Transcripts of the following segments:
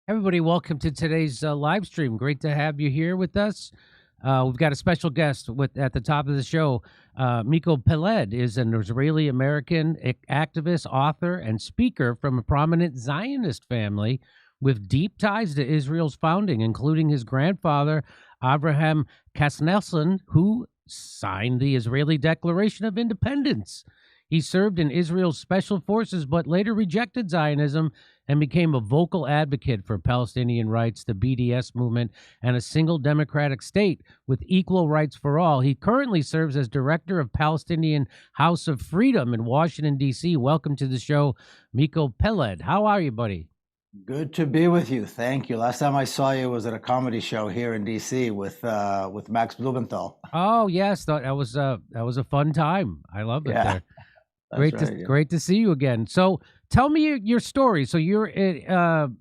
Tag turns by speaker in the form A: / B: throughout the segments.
A: Everybody, welcome to today's live stream. Great to have you here with us. We've got a special guest at the top of the show. Miko Peled is an Israeli-American activist, author, and speaker from a prominent Zionist family with deep ties to Israel's founding, including his grandfather, Abraham Kasnelson, who signed the Israeli Declaration of Independence. He served in Israel's special forces, but later rejected Zionism and became a vocal advocate for Palestinian rights, the BDS movement, and a single democratic state with equal rights for all. He currently serves as director of Palestinian House of Freedom in Washington, D.C. Welcome to the show, Miko Peled. How are you, buddy?
B: Good to be with you. Thank you. Last time I saw you was at a comedy show here in D.C. with Max Blumenthal.
A: Oh, yes. That was a fun time. I love it there. Great to see you again. So tell me your story. So you're an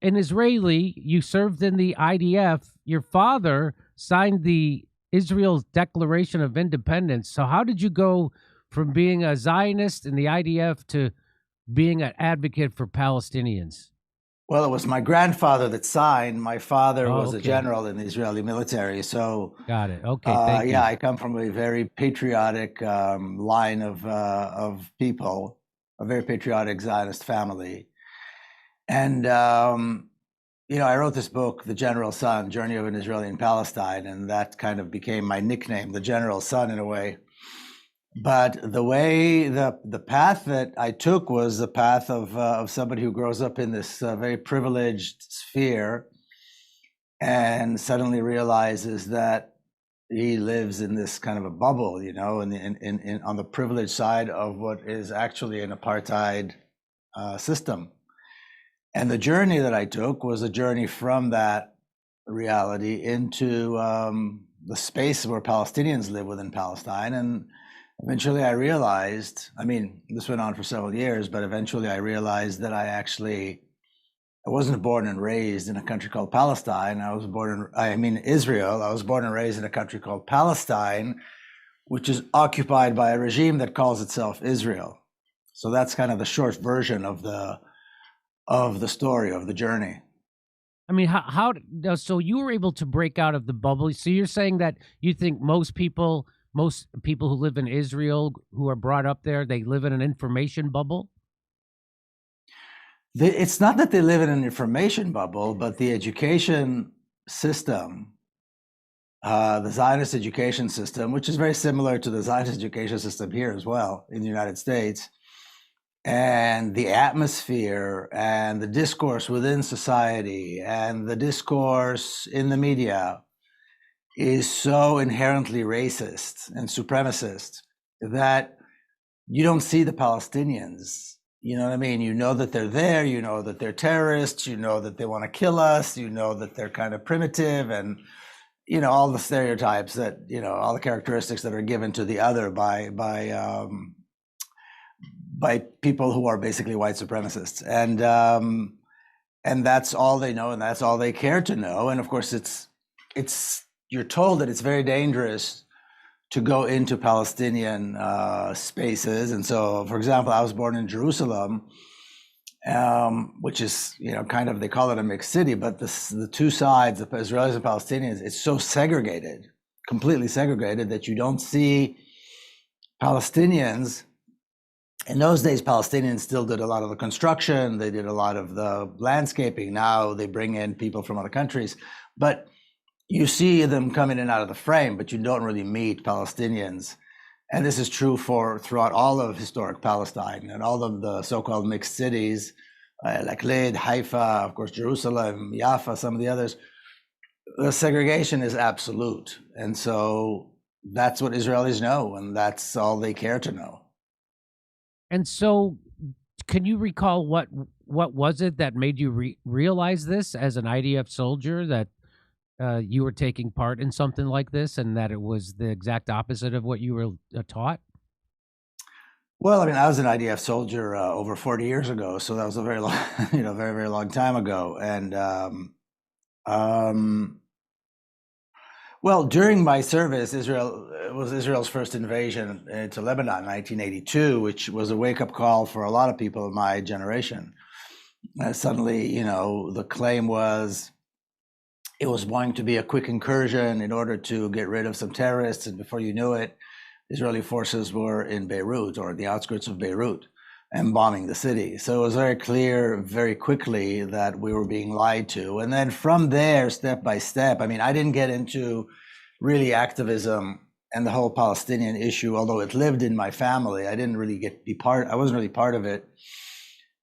A: Israeli. You served in the IDF. Your father signed the Israel's Declaration of Independence. So how did you go from being a Zionist in the IDF to being an advocate for Palestinians?
B: Well, it was my grandfather that signed. My father was a general in the Israeli military. So
A: got it. Okay, thank you.
B: Yeah, I come from a very patriotic line of people, a very patriotic Zionist family. And, I wrote this book, The General Son, Journey of an Israeli in Palestine, and that kind of became my nickname, The General Son, in a way. But the way the path that I took was the path of somebody who grows up in this very privileged sphere and suddenly realizes that he lives in this kind of a bubble, in on the privileged side of what is actually an apartheid system. And the journey that I took was a journey from that reality into the space where Palestinians live within Palestine. And eventually I realized, this went on for several years, but eventually I realized that I wasn't born and raised in a country called Palestine. I was born in Israel. I was born and raised in a country called Palestine, which is occupied by a regime that calls itself Israel. So that's kind of the short version of the story, of the journey.
A: So you were able to break out of the bubble. So you're saying that you think most people who live in Israel, who are brought up there, they live in an information bubble?
B: It's not that they live in an information bubble, but the education system, the Zionist education system, which is very similar to the Zionist education system here as well in the United States, and the atmosphere and the discourse within society and the discourse in the media is so inherently racist and supremacist that you don't see the Palestinians. You know what I mean? You know that they're there, you know that they're terrorists, you know that they want to kill us, you know that they're kind of primitive, and you know all the stereotypes that, you know, all the characteristics that are given to the other by people who are basically white supremacists, and that's all they know, and that's all they care to know. And of course, it's you're told that it's very dangerous to go into Palestinian spaces. And so, for example, I was born in Jerusalem, which is, you know, kind of, they call it a mixed city, but the two sides, the Israelis and Palestinians, it's so segregated, completely segregated, that you don't see Palestinians. In those days, Palestinians still did a lot of the construction, they did a lot of the landscaping. Now they bring in people from other countries, but you see them come in and out of the frame, but you don't really meet Palestinians. And this is true throughout all of historic Palestine and all of the so-called mixed cities, like Lid, Haifa, of course, Jerusalem, Jaffa, some of the others. The segregation is absolute. And so that's what Israelis know, and that's all they care to know.
A: And so, can you recall what was it that made you realize this as an IDF soldier, that you were taking part in something like this, and that it was the exact opposite of what you were taught?
B: Well, I mean, I was an IDF soldier over 40 years ago, so that was a very long, you know, very, very long time ago. And well, during my service, it was Israel's first invasion into Lebanon in 1982, which was a wake-up call for a lot of people in my generation. Suddenly, you know, the claim was it was going to be a quick incursion in order to get rid of some terrorists, and before you knew it, Israeli forces were in Beirut, or the outskirts of Beirut, and bombing the city. So it was very clear very quickly that we were being lied to. And then from there, step by step, I mean, I didn't get into really activism and the whole Palestinian issue, although it lived in my family. I didn't really I wasn't really part of it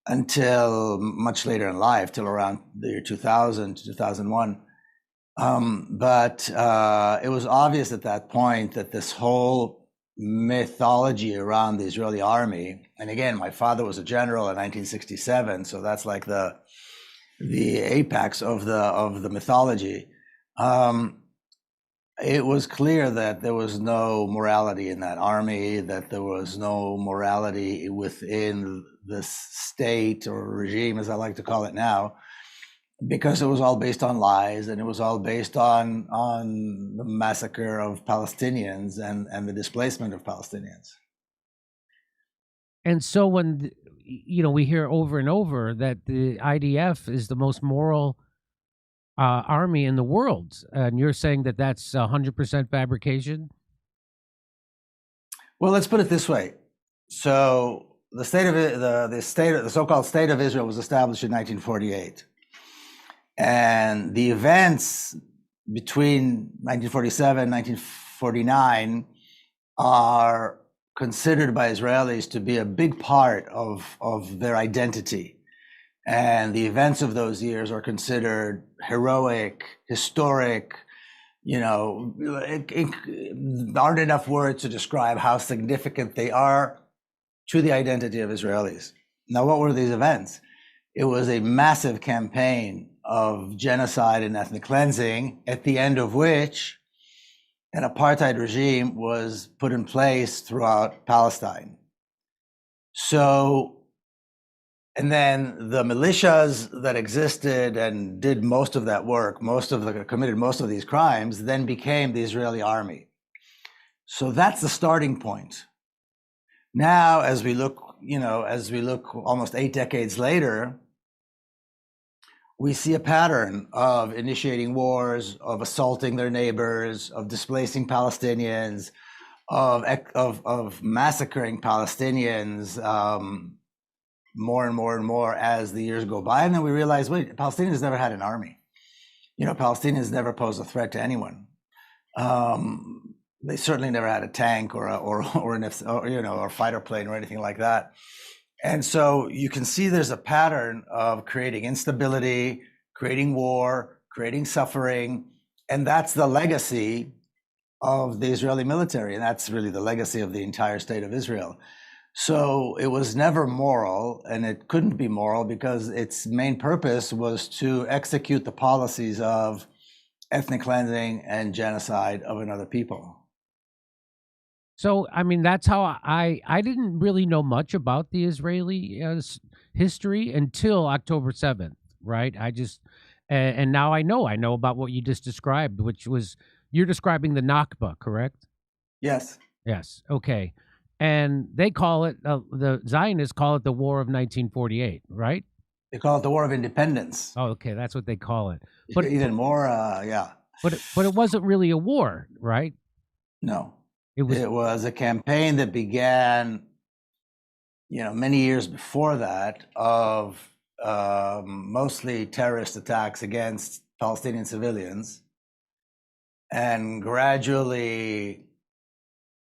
B: until much later in life, till around the year 2000 to 2001. But it was obvious at that point that this whole mythology around the Israeli army, and again, my father was a general in 1967, so that's like the apex of the mythology. It was clear that there was no morality in that army, that there was no morality within the state or regime, as I like to call it now, because it was all based on lies, and it was all based on the massacre of Palestinians and the displacement of Palestinians.
A: And so when, you know, we hear over and over that the IDF is the most moral army in the world, and you're saying that that's 100% fabrication?
B: Well, let's put it this way. So the so-called state of Israel was established in 1948. And the events between 1947 and 1949 are considered by Israelis to be a big part of their identity. And the events of those years are considered heroic, historic, you know, there aren't enough words to describe how significant they are to the identity of Israelis. Now, what were these events? It was a massive campaign of genocide and ethnic cleansing, at the end of which an apartheid regime was put in place throughout Palestine. So, and then the militias that existed and did most of that work, committed most of these crimes, then became the Israeli army. So that's the starting point. Now, as we look almost 8 decades later, we see a pattern of initiating wars, of assaulting their neighbors, of displacing Palestinians, of massacring Palestinians more and more and more as the years go by. And then we realize, wait, Palestinians never had an army. Palestinians never posed a threat to anyone. They certainly never had a tank or a fighter plane or anything like that. And so you can see there's a pattern of creating instability, creating war, creating suffering, and that's the legacy of the Israeli military, and that's really the legacy of the entire state of Israel. So it was never moral, and it couldn't be moral because its main purpose was to execute the policies of ethnic cleansing and genocide of another people.
A: So, I mean, that's how I didn't really know much about the Israeli history until October 7th, right? And now I know about what you just described, which was, you're describing the Nakba, correct?
B: Yes.
A: Yes. Okay. And they call it, the Zionists call it the War of 1948, right?
B: They call it the War of Independence.
A: Oh, okay. That's what they call it. But
B: even more, yeah.
A: But it wasn't really a war, right?
B: No. It was a campaign that began, many years before that, of mostly terrorist attacks against Palestinian civilians, and gradually,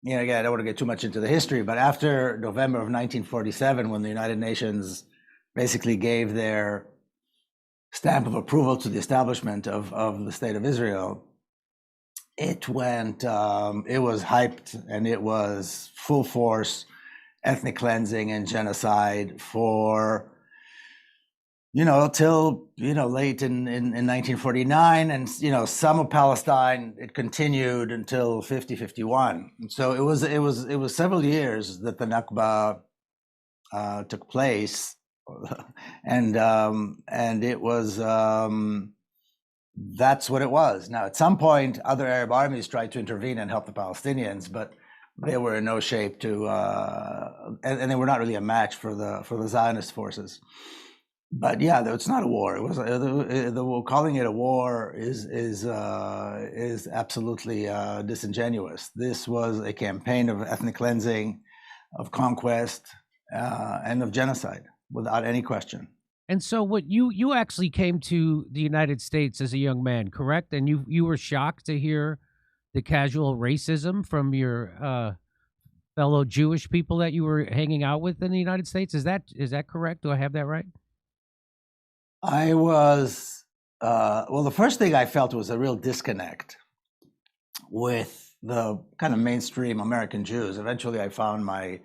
B: again, I don't want to get too much into the history, but after November of 1947, when the United Nations basically gave their stamp of approval to the establishment of the State of Israel, it was hyped, and it was full force ethnic cleansing and genocide for, till, late in 1949. And, some of Palestine, it continued until 50-51. So it was several years that the Nakba took place. And it was, that's what it was. Now, at some point, other Arab armies tried to intervene and help the Palestinians, but they were in no shape to, and they were not really a match for the Zionist forces. But yeah, it's not a war. It was calling it a war is absolutely disingenuous. This was a campaign of ethnic cleansing, of conquest, and of genocide, without any question.
A: And so, what you actually came to the United States as a young man, correct? And you were shocked to hear the casual racism from your fellow Jewish people that you were hanging out with in the United States. Is that correct? Do I have that right?
B: I was well. The first thing I felt was a real disconnect with the kind of mainstream American Jews. Eventually, I found my,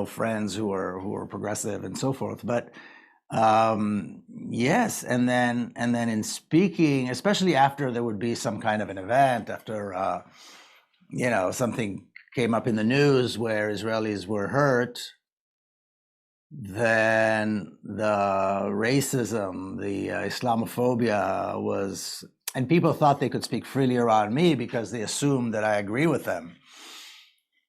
B: friends who were progressive and so forth, but. Yes, and then in speaking, especially after there would be some kind of an event, after something came up in the news where Israelis were hurt, then the racism, the Islamophobia was, and people thought they could speak freely around me because they assumed that I agree with them.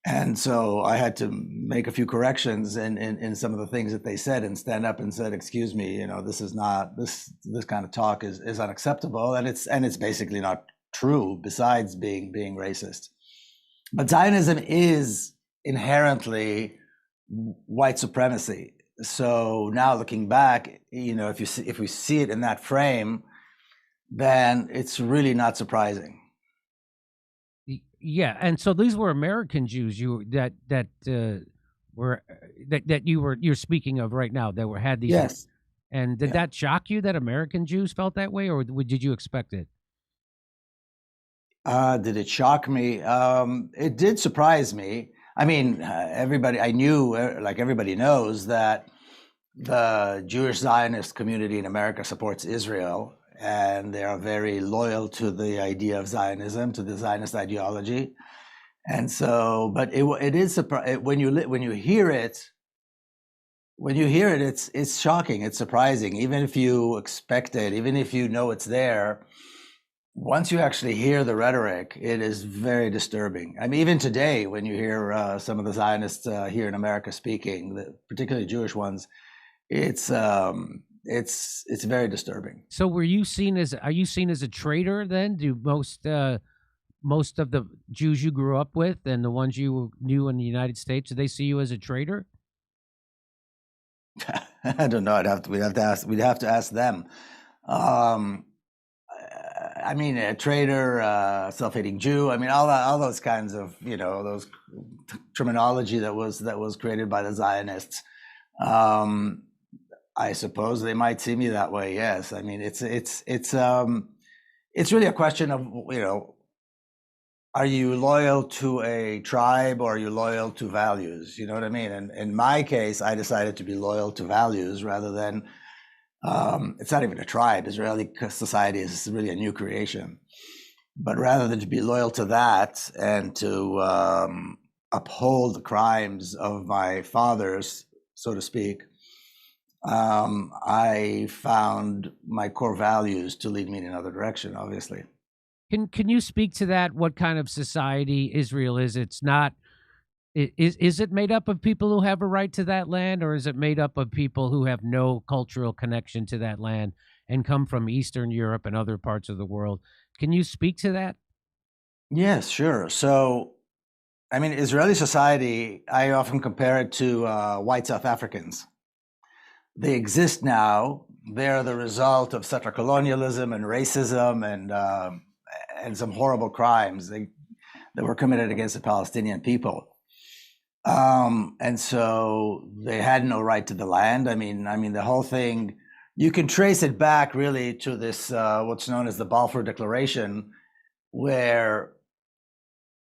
B: And so I had to make a few corrections in some of the things that they said, and stand up and said, "Excuse me, this is not this kind of talk is unacceptable, and it's basically not true. Besides being racist, but Zionism is inherently white supremacy. So now looking back, if we see it in that frame, then it's really not surprising."
A: Yeah, and so these were American Jews you're speaking of right now that had these.
B: Yes.
A: And did that shock you that American Jews felt that way, or did you expect it?
B: Did it shock me? It did surprise me. I mean, everybody knows that the Jewish Zionist community in America supports Israel, and they are very loyal to the idea of Zionism, to the Zionist ideology. And so, but it is when you hear it, it's shocking, it's surprising. Even if you expect it, even if you know it's there, once you actually hear the rhetoric, it is very disturbing. I mean, even today, when you hear some of the Zionists here in America speaking, particularly Jewish ones, it's very disturbing.
A: So are you seen as a traitor then? Do most of the Jews you grew up with and the ones you knew in the United States, do they see you as a traitor?
B: I don't know. We'd have to ask them. I mean, a traitor, self-hating Jew. I mean, all those kinds of, those terminology that was created by the Zionists. I suppose they might see me that way. Yes. I mean, it's really a question of, are you loyal to a tribe or are you loyal to values? You know what I mean? And in my case, I decided to be loyal to values rather than, it's not even a tribe. Israeli society is really a new creation. But rather than to be loyal to that and to uphold the crimes of my fathers, so to speak, I found my core values to lead me in another direction, obviously.
A: Can you speak to that? What kind of society Israel is? It's not. Is it made up of people who have a right to that land, or is it made up of people who have no cultural connection to that land and come from Eastern Europe and other parts of the world? Can you speak to that?
B: Yes, sure. So, I mean, Israeli society, I often compare it to white South Africans. They exist now. They're the result of settler colonialism and racism and some horrible crimes that were committed against the Palestinian people. And so they had no right to the land. I mean, the whole thing, you can trace it back really to this, what's known as the Balfour Declaration, where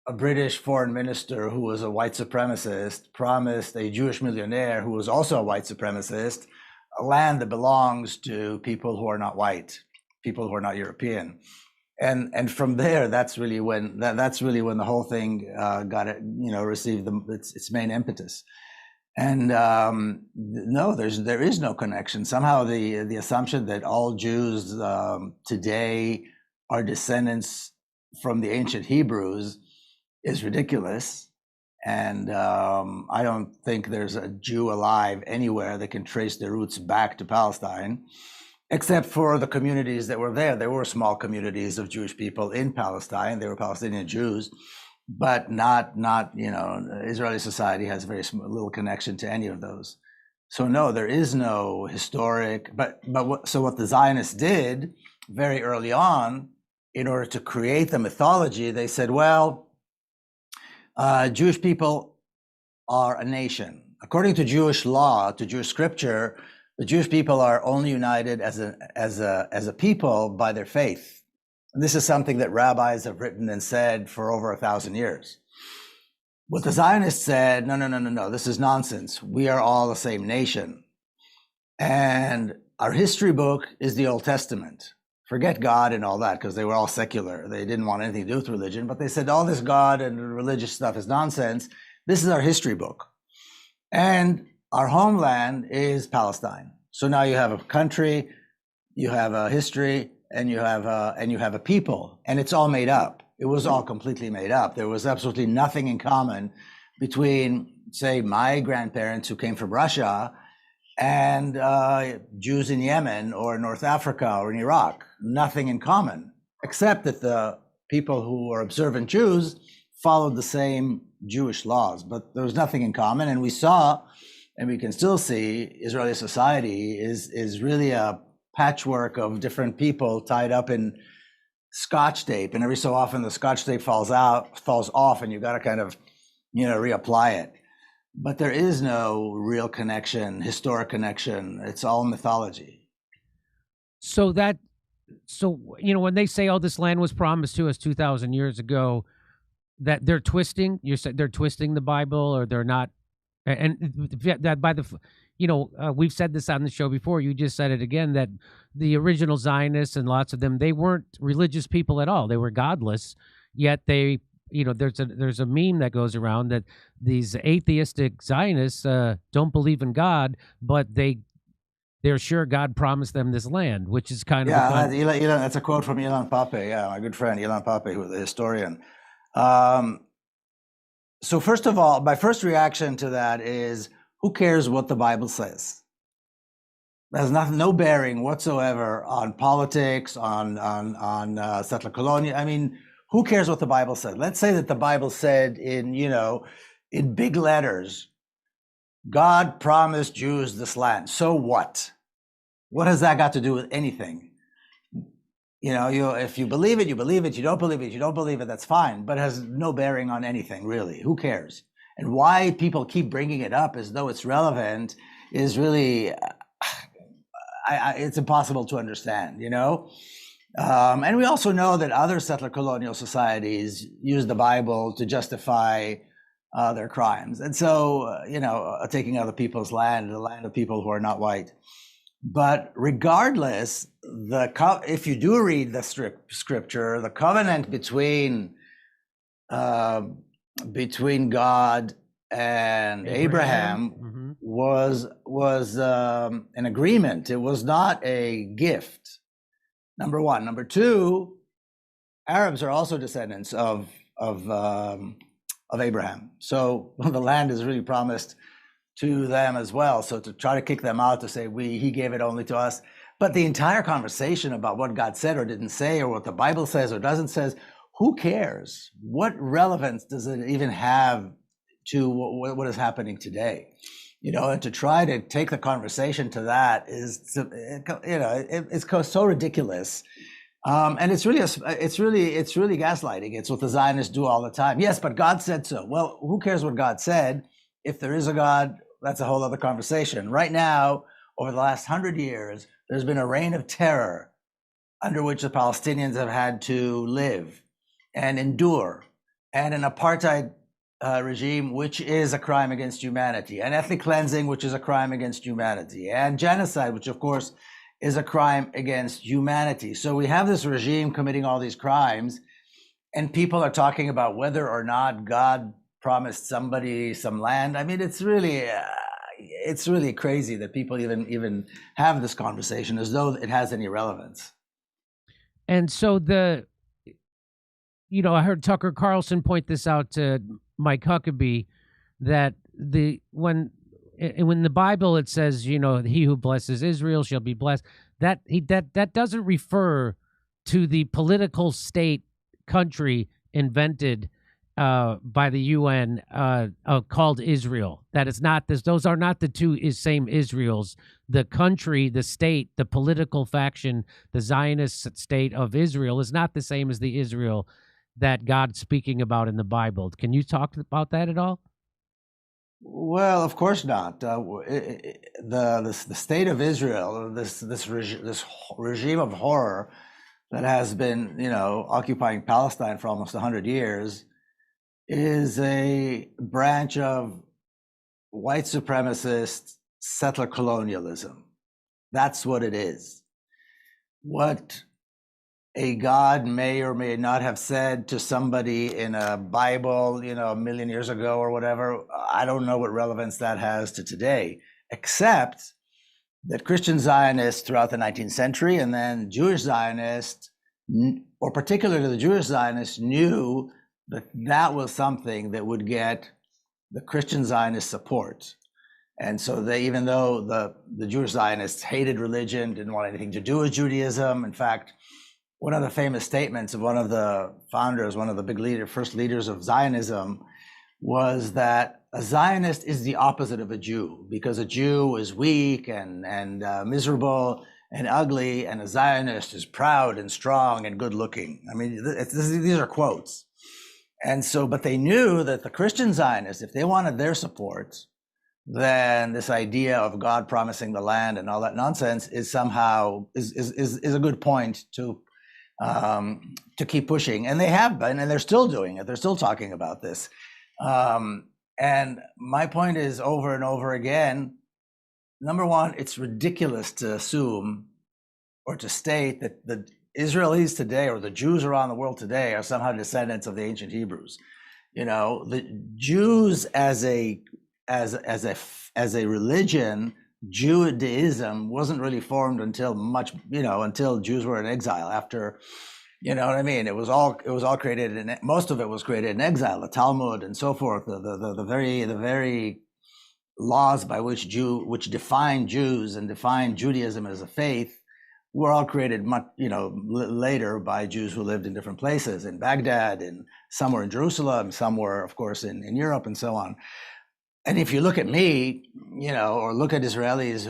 B: a British foreign minister who was a white supremacist promised a Jewish millionaire who was also a white supremacist a land that belongs to people who are not white, people who are not European. And from there, that's really when the whole thing got it, received its main impetus. And no, there is no connection. Somehow the assumption that all Jews today are descendants from the ancient Hebrews is ridiculous. And I don't think there's a Jew alive anywhere that can trace their roots back to Palestine, except for the communities that were there. There were small communities of Jewish people in Palestine. They were Palestinian Jews, but not Israeli society has very little connection to any of those. So no, there is no historic, so what the Zionists did very early on, in order to create the mythology, they said, well, Jewish people are a nation. According to Jewish law, to Jewish scripture, the Jewish people are only united as a people by their faith. And this is something that rabbis have written and said for over 1,000 years. What the Zionists said, no, this is nonsense. We are all the same nation. And our history book is the Old Testament. Forget God and all that, because they were all secular. They didn't want anything to do with religion, but they said all this God and religious stuff is nonsense. This is our history book. And our homeland is Palestine. So now you have a country, you have a history, and you have a people, and it's all made up. It was all completely made up. There was absolutely nothing in common between, say, my grandparents who came from Russia and Jews in Yemen or North Africa or in Iraq. Nothing in common, except that the people who are observant Jews followed the same Jewish laws, but there was nothing in common. And we saw, and we can still see, Israeli society is really a patchwork of different people tied up in Scotch tape, and every so often the Scotch tape falls off, and you got to kind of, reapply it. But there is no real connection, historic connection. It's all mythology.
A: So when they say, "Oh, this land was promised to us 2,000 years ago," that they're twisting. You said they're twisting the Bible, or they're not. And that we've said this on the show before. You just said it again, that the original Zionists and lots of them, they weren't religious people at all. They were godless, yet they, there's a meme that goes around that these atheistic Zionists don't believe in God, but they're sure God promised them this land, which is kind of
B: that's a quote from Ilan Pape, my good friend Ilan Pape, who is a historian. So first of all, my first reaction to that is, who cares what the Bible says? That has no bearing whatsoever on politics, on settler colonial. I mean, who cares what the Bible said? Let's say that the Bible said in big letters, God promised Jews this land. So what? What has that got to do with anything? if you believe it, you believe it. You don't believe it, you don't believe it. That's fine, but it has no bearing on anything, really. Who cares? And why people keep bringing it up as though it's relevant is really, it's impossible to understand, And we also know that other settler colonial societies use the Bible to justify their crimes. And so, taking other people's land, the land of people who are not white. But regardless, if you do read the scripture, the covenant between God and Abraham was an agreement. It was not a gift. Number one. Number two, Arabs are also descendants of Abraham. So the land is really promised to them as well. So to try to kick them out, to say he gave it only to us. But the entire conversation about what God said or didn't say, or what the Bible says or doesn't says, who cares? What relevance does it even have to what is happening today? And to try to take the conversation to that is, it's so ridiculous. And it's really gaslighting. It's what the Zionists do all the time. Yes, but God said so. Well, who cares what God said? If there is a God, that's a whole other conversation. Right now, over the last 100 years, there's been a reign of terror under which the Palestinians have had to live and endure, and an apartheid regime, which is a crime against humanity, and ethnic cleansing, which is a crime against humanity, and genocide, which of course is a crime against humanity. So we have this regime committing all these crimes, and people are talking about whether or not God promised somebody some land. I mean, it's really crazy that people even have this conversation as though it has any relevance.
A: And so I heard Tucker Carlson point this out to Mike Huckabee, that when the Bible it says, he who blesses Israel shall be blessed, that doesn't refer to the political state country invented by the UN called Israel. That is not this. Those are not the two same Israels. The country, the state, the political faction, the Zionist state of Israel is not the same as the Israel that God's speaking about in the Bible. Can you talk about that at all?
B: Well, of course not. The state of Israel, this regime of horror that has been, occupying Palestine for almost 100 years, is a branch of white supremacist settler colonialism. That's what it is. What a God may or may not have said to somebody in a Bible, a million years ago or whatever, I don't know what relevance that has to today, except that Christian Zionists throughout the 19th century, and then Jewish Zionists, or particularly the Jewish Zionists, knew that was something that would get the Christian Zionist support. And so even though the Jewish Zionists hated religion, didn't want anything to do with Judaism, in fact, one of the famous statements of one of the founders, one of the first leaders of Zionism, was that a Zionist is the opposite of a Jew, because a Jew is weak and miserable and ugly, and a Zionist is proud and strong and good looking. I mean, these are quotes. And so, but they knew that the Christian Zionists, if they wanted their support, then this idea of God promising the land and all that nonsense is somehow is a good point to keep pushing. And they have been, and they're still doing it. They're still talking about this. And my point is, over and over again, number one, it's ridiculous to assume or to state that the Israelis today, or the Jews around the world today, are somehow descendants of the ancient Hebrews. The Jews as a religion, Judaism wasn't really formed until until Jews were in exile. After, you know what I mean? It was all created, most of it was created in exile. The Talmud and so forth, the very laws by which define Jews and define Judaism as a faith, were all created much, later by Jews who lived in different places, in Baghdad, and some were in Jerusalem, some were, of course, in Europe, and so on. And if you look at me, or look at Israelis,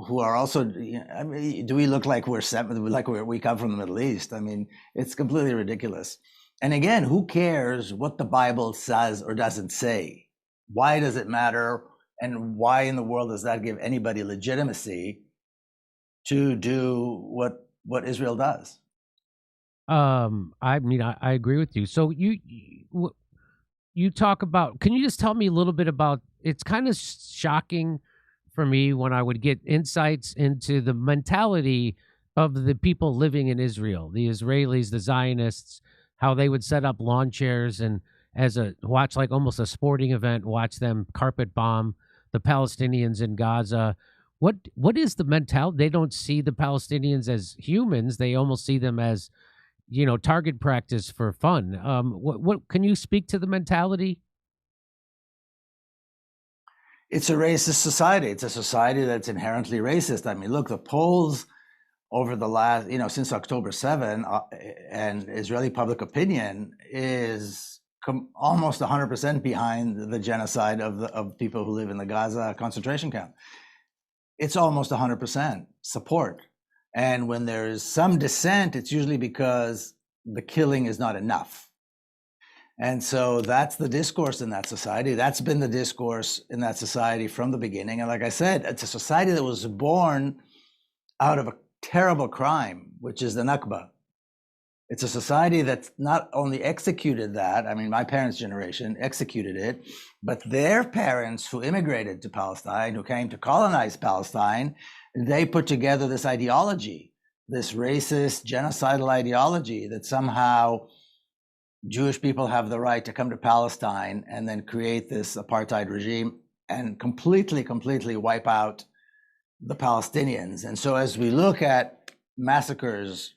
B: who are also, I mean, do we look like we come from the Middle East? I mean, it's completely ridiculous. And again, who cares what the Bible says or doesn't say? Why does it matter? And why in the world does that give anybody legitimacy to do what Israel does?
A: I mean, I agree with you. So you talk about, can you just tell me a little bit about, it's kind of shocking for me when I would get insights into the mentality of the people living in Israel, the Israelis, the Zionists, how they would set up lawn chairs and watch like almost a sporting event, watch them carpet bomb the Palestinians in Gaza. What is the mentality? They don't see the Palestinians as humans. They almost see them as, target practice for fun. What can you speak to the mentality?
B: It's a racist society. It's a society that's inherently racist. I mean, look, the polls over the last, since October 7, and Israeli public opinion is almost 100% behind the genocide of people who live in the Gaza concentration camp. It's almost 100% support. And when there's some dissent, it's usually because the killing is not enough. And so that's the discourse in that society. That's been the discourse in that society from the beginning. And like I said, it's a society that was born out of a terrible crime, which is the Nakba. It's a society that's not only executed that, I mean, my parents' generation executed it, but their parents who immigrated to Palestine, who came to colonize Palestine, they put together this ideology, this racist, genocidal ideology that somehow Jewish people have the right to come to Palestine and then create this apartheid regime and completely wipe out the Palestinians. And so as we look at massacres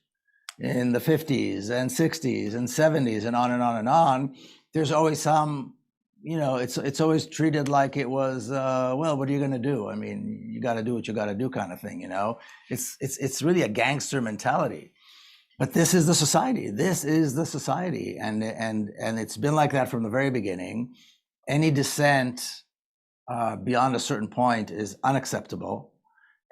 B: in the 50s and 60s and 70s and on and on and on, there's always some, it's always treated like it was, well, what are you going to do? I mean, you got to do what you got to do kind of thing, It's really a gangster mentality. But this is the society. This is the society, and it's been like that from the very beginning. Any dissent beyond a certain point is unacceptable.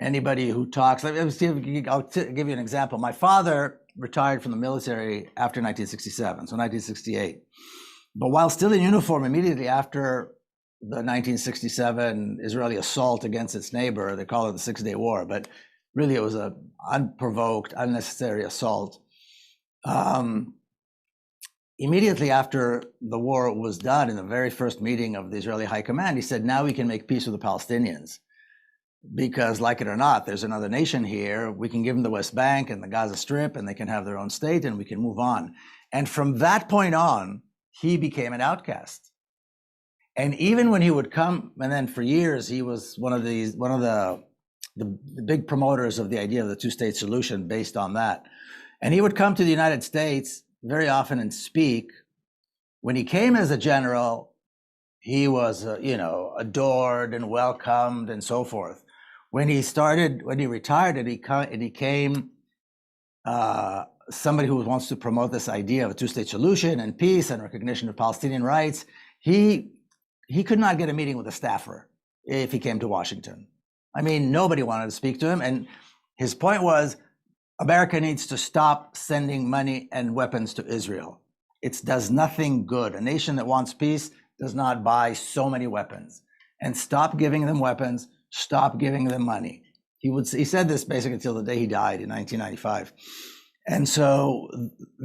B: Anybody who talks, I'll give you an example. My father retired from the military after 1967, so 1968. But while still in uniform, immediately after the 1967 Israeli assault against its neighbor, they call it the 6-Day War, but really, it was an unprovoked, unnecessary assault. Immediately after the war was done, in the very first meeting of the Israeli High Command, he said, now we can make peace with the Palestinians. Because, like it or not, there's another nation here. We can give them the West Bank and the Gaza Strip, and they can have their own state, and we can move on. And from that point on, he became an outcast. And even when he would come, and then for years, he was one of the big promoters of the idea of the two-state solution based on that. And he would come to the United States very often and speak. When he came as a general, he was, adored and welcomed and so forth. When he retired and he became somebody who wants to promote this idea of a two-state solution and peace and recognition of Palestinian rights, he could not get a meeting with a staffer if he came to Washington. I mean, nobody wanted to speak to him. And his point was, America needs to stop sending money and weapons to Israel. It does nothing good. A nation that wants peace does not buy so many weapons. And stop giving them weapons, stop giving them money. He said this basically until the day he died in 1995. And so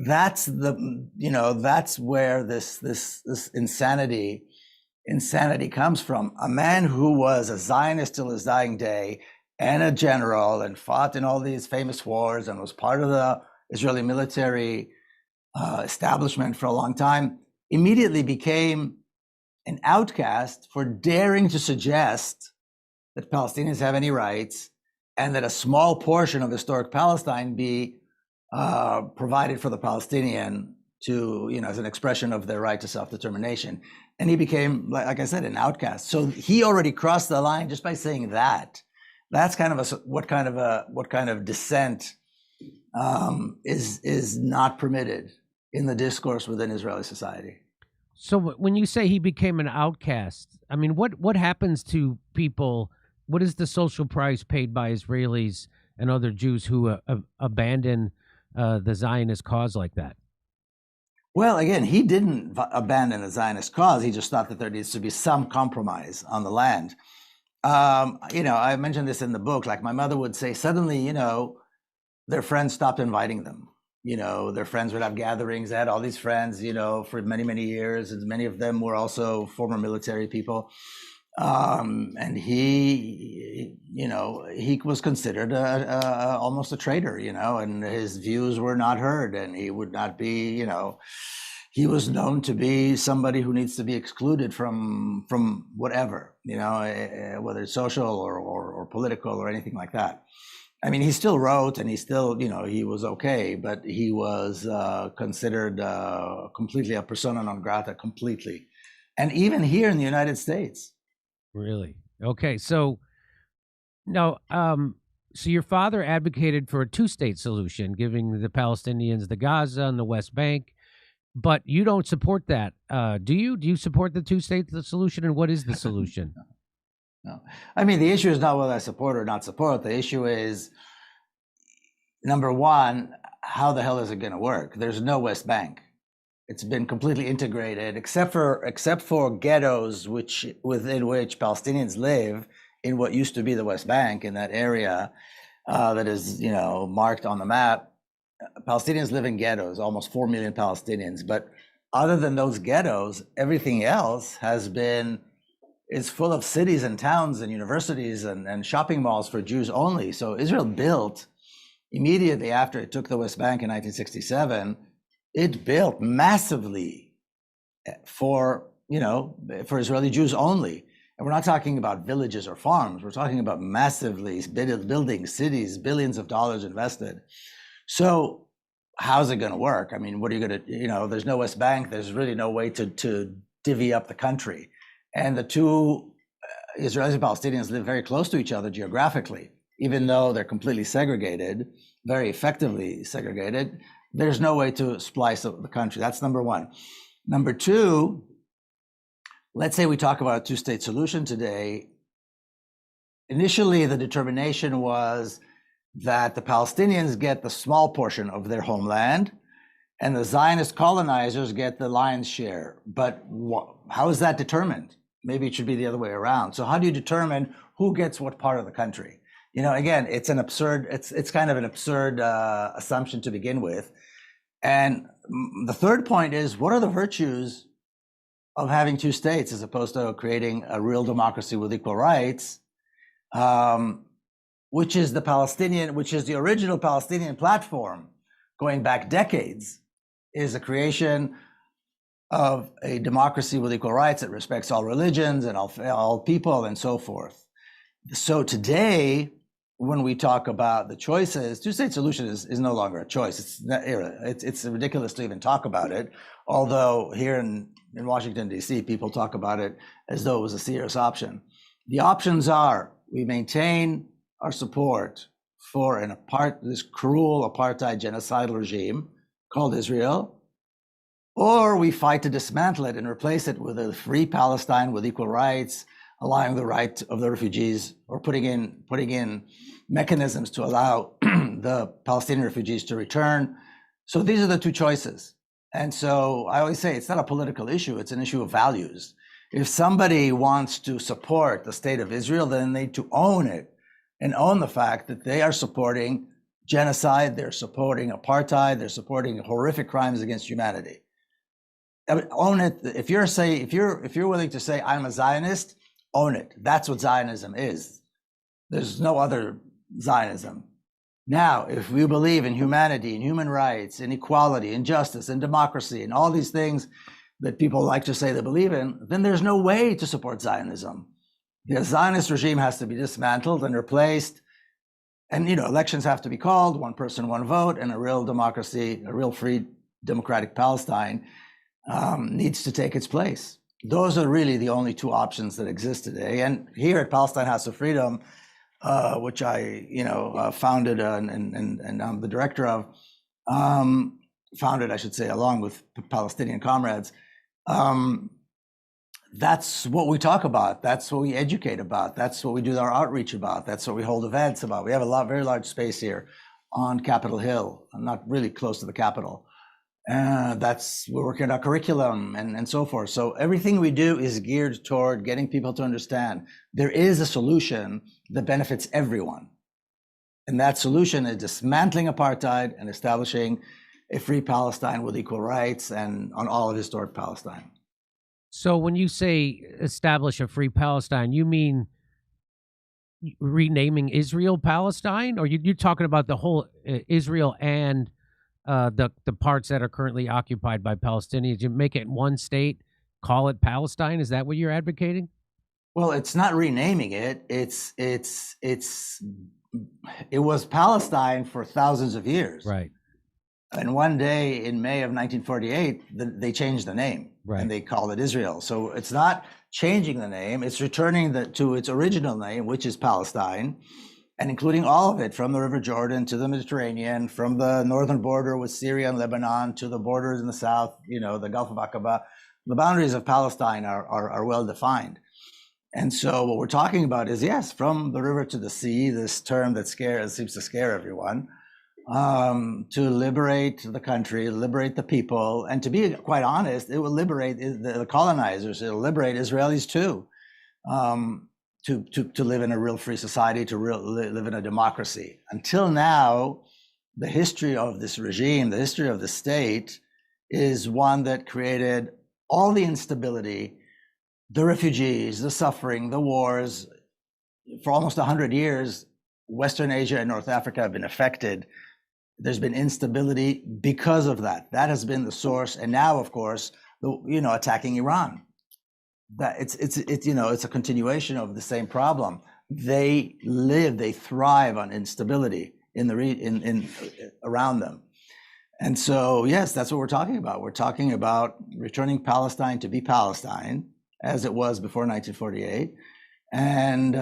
B: that's where this insanity comes from. A man who was a Zionist till his dying day and a general and fought in all these famous wars and was part of the Israeli military establishment for a long time, immediately became an outcast for daring to suggest that Palestinians have any rights and that a small portion of historic Palestine be provided for the Palestinian to, as an expression of their right to self-determination. And he became, like I said, an outcast. So he already crossed the line just by saying that. That's kind of what kind of dissent is not permitted in the discourse within Israeli society.
A: So when you say he became an outcast, I mean, what happens to people what is the social price paid by Israelis and other Jews who abandon the Zionist cause like that?
B: Well, again, he didn't abandon the Zionist cause. He just thought that there needs to be some compromise on the land. I mentioned this in the book. Like my mother would say, suddenly, their friends stopped inviting them. Their friends would have gatherings. They had all these friends, for many, many years. And many of them were also former military people. And he was considered almost a traitor, and his views were not heard, and he would not be, he was known to be somebody who needs to be excluded from whatever, whether it's social or political or anything like that. I mean, he still wrote, and he still, he was okay, but he was considered completely a persona non grata, completely, and even here in the United States.
A: Really? Okay. So now, so your father advocated for a two-state solution, giving the Palestinians the Gaza and the West Bank, but you don't support that. Do you? Do you support the two-state solution, and what is the solution?
B: No. I mean, the issue is not whether I support or not support. The issue is, number one, how the hell is it going to work? There's no West Bank. It's been completely integrated, except for ghettos within which Palestinians live in what used to be the West Bank, in that area that is, marked on the map. Palestinians live in ghettos, almost 4 million Palestinians. But other than those ghettos, everything else is full of cities and towns and universities and shopping malls for Jews only. So Israel built immediately after it took the West Bank in 1967. It built massively for Israeli Jews only. And we're not talking about villages or farms. We're talking about massively building cities, billions of dollars invested. So how's it going to work? I mean, what are you going to, there's no West Bank. There's really no way to divvy up the country. And the two Israelis and Palestinians live very close to each other geographically, even though they're completely segregated, very effectively segregated. There's no way to splice up the country. That's number one. Number two, let's say we talk about a two-state solution today. Initially, the determination was that the Palestinians get the small portion of their homeland and the Zionist colonizers get the lion's share. But how is that determined? Maybe it should be the other way around. So how do you determine who gets what part of the country? Again, it's kind of an absurd assumption to begin with. And the third point is, what are the virtues of having two states as opposed to creating a real democracy with equal rights, which is the original Palestinian platform going back decades, is a creation of a democracy with equal rights that respects all religions and all people and so forth. So today, when we talk about the choices, two-state solution is no longer a choice. It's ridiculous to even talk about it. Although here in Washington, D.C., people talk about it as though it was a serious option. The options are: we maintain our support for this cruel apartheid genocidal regime called Israel, or we fight to dismantle it and replace it with a free Palestine with equal rights, allowing the right of the refugees, or putting in mechanisms to allow the Palestinian refugees to return. So these are the two choices. And so I always say it's not a political issue, it's an issue of values. If somebody wants to support the state of Israel, then they need to own it and own the fact that they are supporting genocide, they're supporting apartheid, they're supporting horrific crimes against humanity. I mean, own it. If you're willing to say I'm a Zionist, own it. That's what Zionism is. There's no other Zionism. Now, if we believe in humanity and human rights and equality and justice and democracy and all these things that people like to say they believe in, then there's no way to support Zionism. The Zionist regime has to be dismantled and replaced. And, elections have to be called, one person, one vote, and a real democracy, a real free democratic Palestine needs to take its place. Those are really the only two options that exist today. And here at Palestine House of Freedom, which I, founded and I'm the director of, founded, I should say, along with Palestinian comrades. that's what we talk about. That's what we educate about. That's what we do our outreach about. That's what we hold events about. We have a very large space here on Capitol Hill. I'm not really close to the Capitol. We're working on our curriculum and so forth. So everything we do is geared toward getting people to understand there is a solution that benefits everyone. And that solution is dismantling apartheid and establishing a free Palestine with equal rights and on all of historic Palestine.
A: So when you say establish a free Palestine, you mean renaming Israel Palestine, or you're talking about the whole Israel and the parts that are currently occupied by Palestinians? You make it one state, call it Palestine. Is that what you're advocating?
B: Well, it's not renaming it. It was Palestine for thousands of years.
A: Right.
B: And one day in May of 1948, they changed the name, right, and they called it Israel. So it's not changing the name, it's returning to its original name, which is Palestine, and including all of it, from the River Jordan to the Mediterranean, from the northern border with Syria and Lebanon to the borders in the south, the Gulf of Aqaba. The boundaries of Palestine are well defined. And so what we're talking about is, yes, from the river to the sea, this term that seems to scare everyone, to liberate the country, liberate the people, and to be quite honest, it will liberate the colonizers. It'll liberate Israelis too, to live in a real free society, to live in a democracy. Until now, the history of this regime, the history of the state, is one that created all the instability, the refugees, the suffering, the wars. For almost 100 years, Western Asia and North Africa have been affected. There's been instability because of that. That has been the source. And now, of course, attacking Iran. That it's a continuation of the same problem. They thrive on instability in around them. And so, yes, that's what we're talking about. We're talking about returning Palestine to be Palestine as it was before 1948, and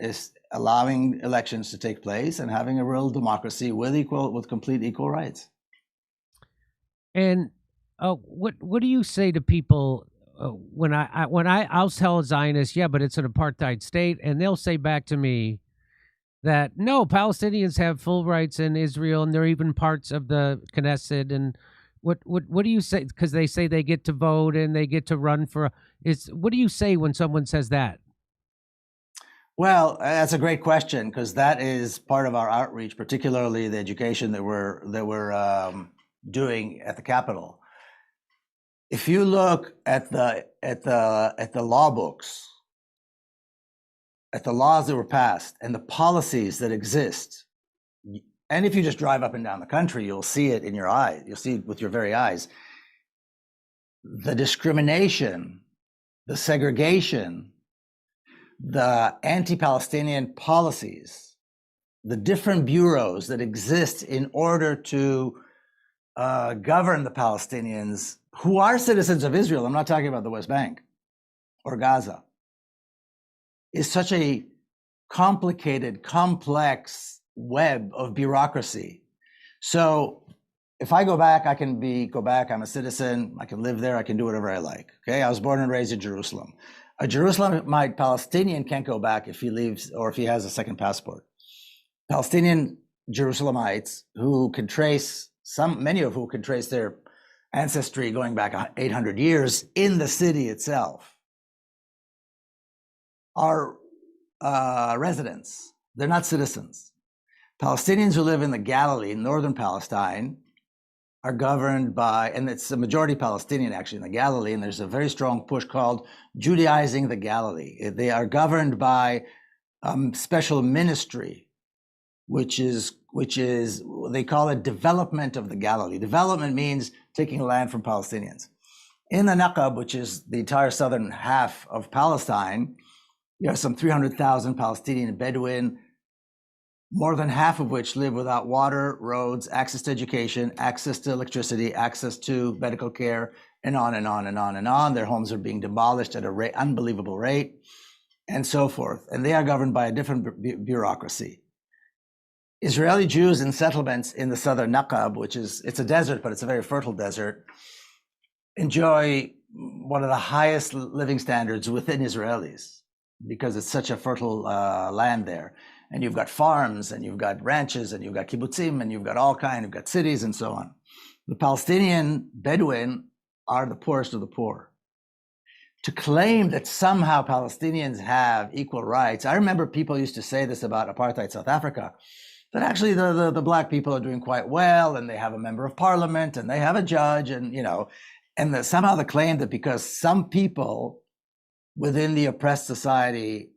B: is allowing elections to take place and having a real democracy with complete equal rights.
A: And what do you say to people when I'll tell a Zionist, yeah, but it's an apartheid state, and they'll say back to me that no, Palestinians have full rights in Israel, and they're even parts of the Knesset. And what do you say? Because they say they get to vote and they get to run for. What do you say when someone says that?
B: Well, that's a great question, because that is part of our outreach, particularly the education that we're doing at the Capitol. If you look at the law books, at the laws that were passed and the policies that exist, and if you just drive up and down the country, you'll see it in your eyes. You'll see it with your very eyes. The discrimination, the segregation, the anti-Palestinian policies, the different bureaus that exist in order to govern the Palestinians who are citizens of Israel, I'm not talking about the West Bank or Gaza, is such a complicated, complex web of bureaucracy. So if I go back, I can go back, I'm a citizen, I can live there, I can do whatever I like. Okay, I was born and raised in Jerusalem. A Jerusalemite Palestinian can't go back if he leaves or if he has a second passport. Palestinian Jerusalemites who can trace, many of whom can trace their ancestry going back 800 years in the city itself, are residents. They're not citizens. Palestinians who live in the Galilee, northern Palestine, are governed by, and it's a majority Palestinian actually in the Galilee, and there's a very strong push called Judaizing the Galilee. They are governed by special ministry, which is they call it development of the Galilee. Development means taking land from Palestinians. In the Naqab, which is the entire southern half of Palestine, you have some 300,000 Palestinian Bedouin, more than half of which live without water, roads, access to education, access to electricity, access to medical care, and on and on and on and on. Their homes are being demolished at an unbelievable rate, and so forth. And they are governed by a different bureaucracy. Israeli Jews in settlements in the southern Naqab, it's a desert, but it's a very fertile desert, enjoy one of the highest living standards within Israelis because it's such a fertile land there. And you've got farms, and you've got ranches, and you've got kibbutzim, and you've got all kinds, you've got cities and so on. The Palestinian Bedouin are the poorest of the poor. To claim that somehow Palestinians have equal rights, I remember people used to say this about apartheid South Africa, that actually the black people are doing quite well, and they have a member of parliament, and they have a judge, and and somehow the claim that because some people within the oppressed society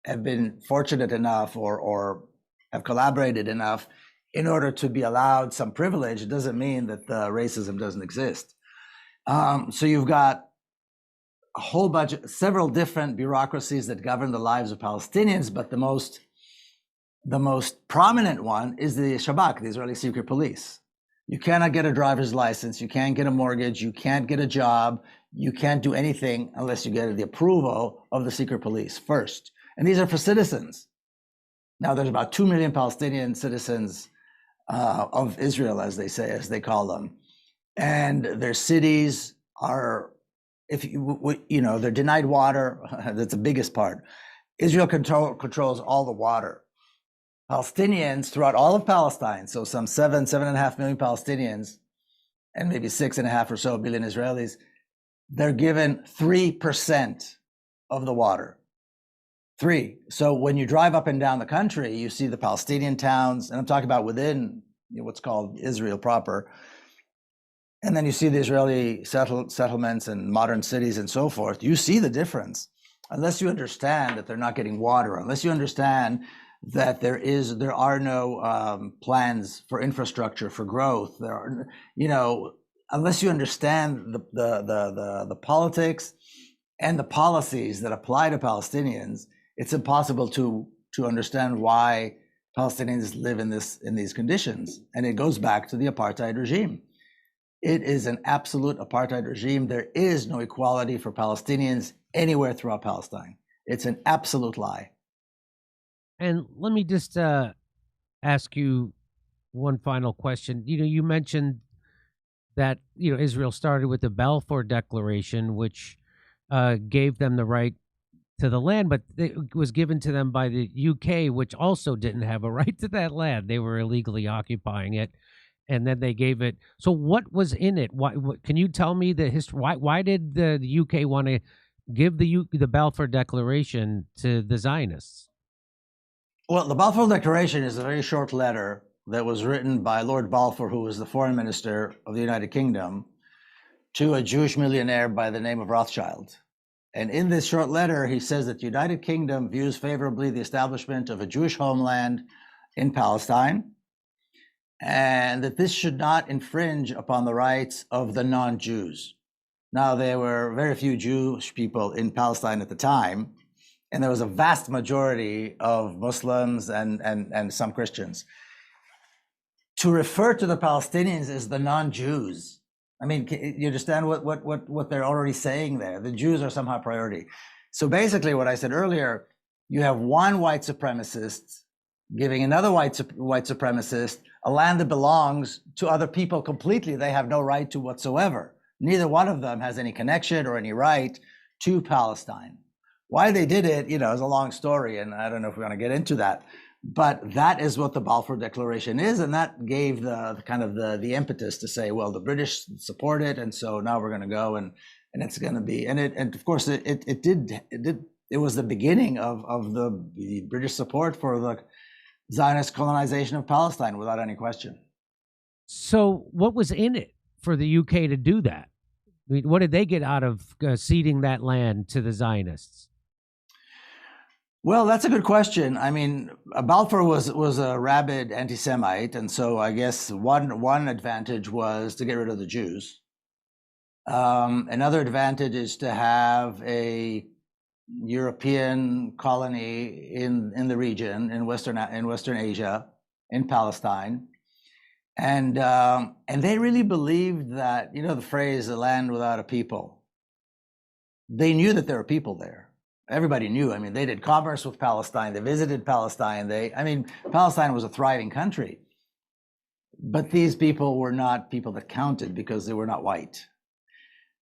B: have been fortunate enough or have collaborated enough in order to be allowed some privilege, it doesn't mean that the racism doesn't exist. So you've got a whole bunch, several different bureaucracies that govern the lives of Palestinians, but the most prominent one is the Shabak, the Israeli secret police. You cannot get a driver's license, you can't get a mortgage, you can't get a job, you can't do anything unless you get the approval of the secret police first. And these are for citizens. Now there's about 2 million Palestinian citizens of Israel, as they call them. And their cities are, they're denied water. That's the biggest part. Israel controls all the water. Palestinians throughout all of Palestine, so some 7.5 million Palestinians, and maybe 6.5 or so billion Israelis, they're given 3% of the water. 3. So when you drive up and down the country, you see the Palestinian towns, and I'm talking about within what's called Israel proper, and then you see the Israeli settlements and modern cities and so forth. You see the difference. Unless you understand that they're not getting water, unless you understand that there are no plans for infrastructure, for growth, there are, unless you understand the politics and the policies that apply to Palestinians, it's impossible to understand why Palestinians live in these conditions. And it goes back to the apartheid regime. It is an absolute apartheid regime. There is no equality for Palestinians anywhere throughout Palestine. It's an absolute lie.
A: And let me just ask you one final question. You mentioned that Israel started with the Balfour Declaration, which gave them the right to the land, but it was given to them by the UK, which also didn't have a right to that land. They were illegally occupying it, and then they gave it. So what was in it? Why? Can you tell me the history? Why did the UK want to give the Balfour Declaration to the Zionists?
B: Well, the Balfour Declaration is a very short letter that was written by Lord Balfour, who was the foreign minister of the United Kingdom, to a Jewish millionaire by the name of Rothschild. And in this short letter, he says that the United Kingdom views favorably the establishment of a Jewish homeland in Palestine, and that this should not infringe upon the rights of the non-Jews. Now, there were very few Jewish people in Palestine at the time, and there was a vast majority of Muslims and some Christians. To refer to the Palestinians as the non-Jews, I mean, you understand what they're already saying there? The Jews are somehow priority. So basically what I said earlier, you have one white supremacist giving another white supremacist a land that belongs to other people completely. They have no right to whatsoever. Neither one of them has any connection or any right to Palestine. Why they did it, is a long story, and I don't know if we're going to get into that. But that is what the Balfour Declaration is, and that gave the kind of the impetus to say, well, the British support it, and so now we're going to go and it's going to be, and of course it was the beginning of the British support for the Zionist colonization of Palestine, without any question.
A: So what was in it for the UK to do that? I mean, what did they get out of ceding that land to the Zionists?
B: Well, that's a good question. I mean, Balfour was a rabid anti-Semite, and so I guess one advantage was to get rid of the Jews. Another advantage is to have a European colony in the region, in Western Asia, in Palestine, and they really believed that, the phrase "a land without a people." They knew that there were people there. Everybody knew. I mean, they did commerce with Palestine. They visited Palestine. Palestine was a thriving country. But these people were not people that counted because they were not white.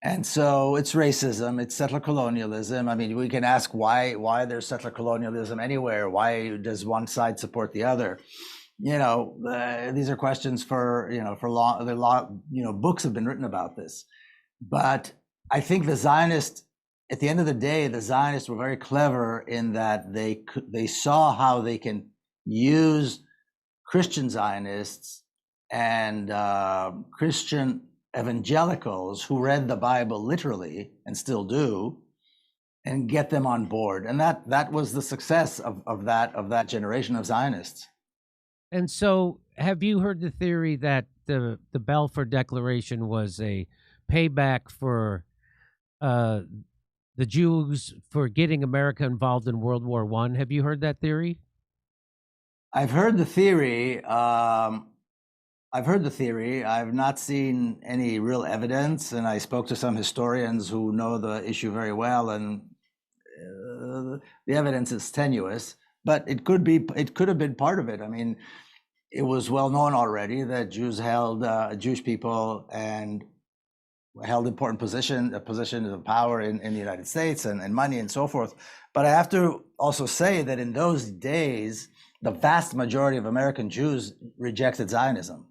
B: And so it's racism, it's settler colonialism. I mean, we can ask why there's settler colonialism anywhere. Why does one side support the other? These are questions for books have been written about this. But I think at the end of the day, the Zionists were very clever in that they saw how they can use Christian Zionists and Christian evangelicals who read the Bible literally and still do, and get them on board. And that was the success of that generation of Zionists.
A: And so, have you heard the theory that the Balfour Declaration was a payback for the Jews for getting America involved in World War I? Have you heard that theory?
B: I've heard the theory. I've not seen any real evidence, and I spoke to some historians who know the issue very well, and the evidence is tenuous. But it could have been part of it. I mean, it was well known already that Jewish people and held important positions of power in the United States and money and so forth. But I have to also say that in those days, the vast majority of American Jews rejected Zionism.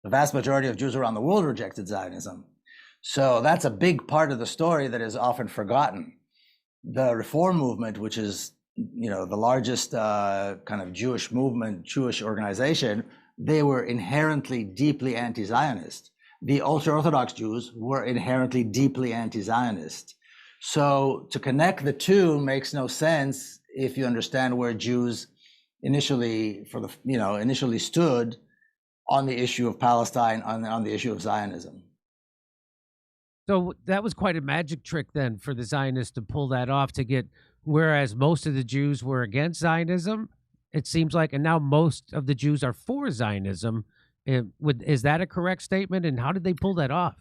B: The vast majority of Jews around the world rejected Zionism. So that's a big part of the story that is often forgotten. The Reform movement, which is the largest kind of Jewish movement, Jewish organization, they were inherently deeply anti-Zionist. The ultra-Orthodox Jews were inherently deeply anti-Zionist. So to connect the two makes no sense if you understand where Jews initially stood on the issue of Palestine, on the issue of Zionism.
A: So that was quite a magic trick then for the Zionists to pull that off, to get, whereas most of the Jews were against Zionism, it seems like, and now most of the Jews are for Zionism. Is that a correct statement? And how did they pull that off?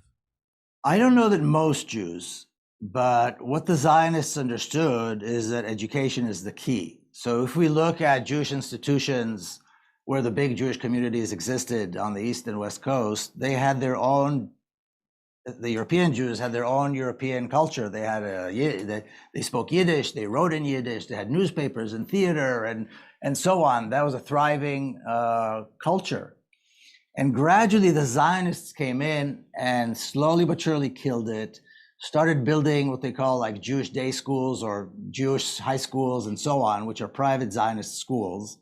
B: I don't know that most Jews, but what the Zionists understood is that education is the key. So if we look at Jewish institutions where the big Jewish communities existed on the East and West Coast, they had their own, the European Jews had their own European culture. They had they spoke Yiddish, they wrote in Yiddish, they had newspapers and theater and so on. That was a thriving culture. And gradually the Zionists came in and slowly but surely killed it, started building what they call like Jewish day schools or Jewish high schools and so on, which are private Zionist schools.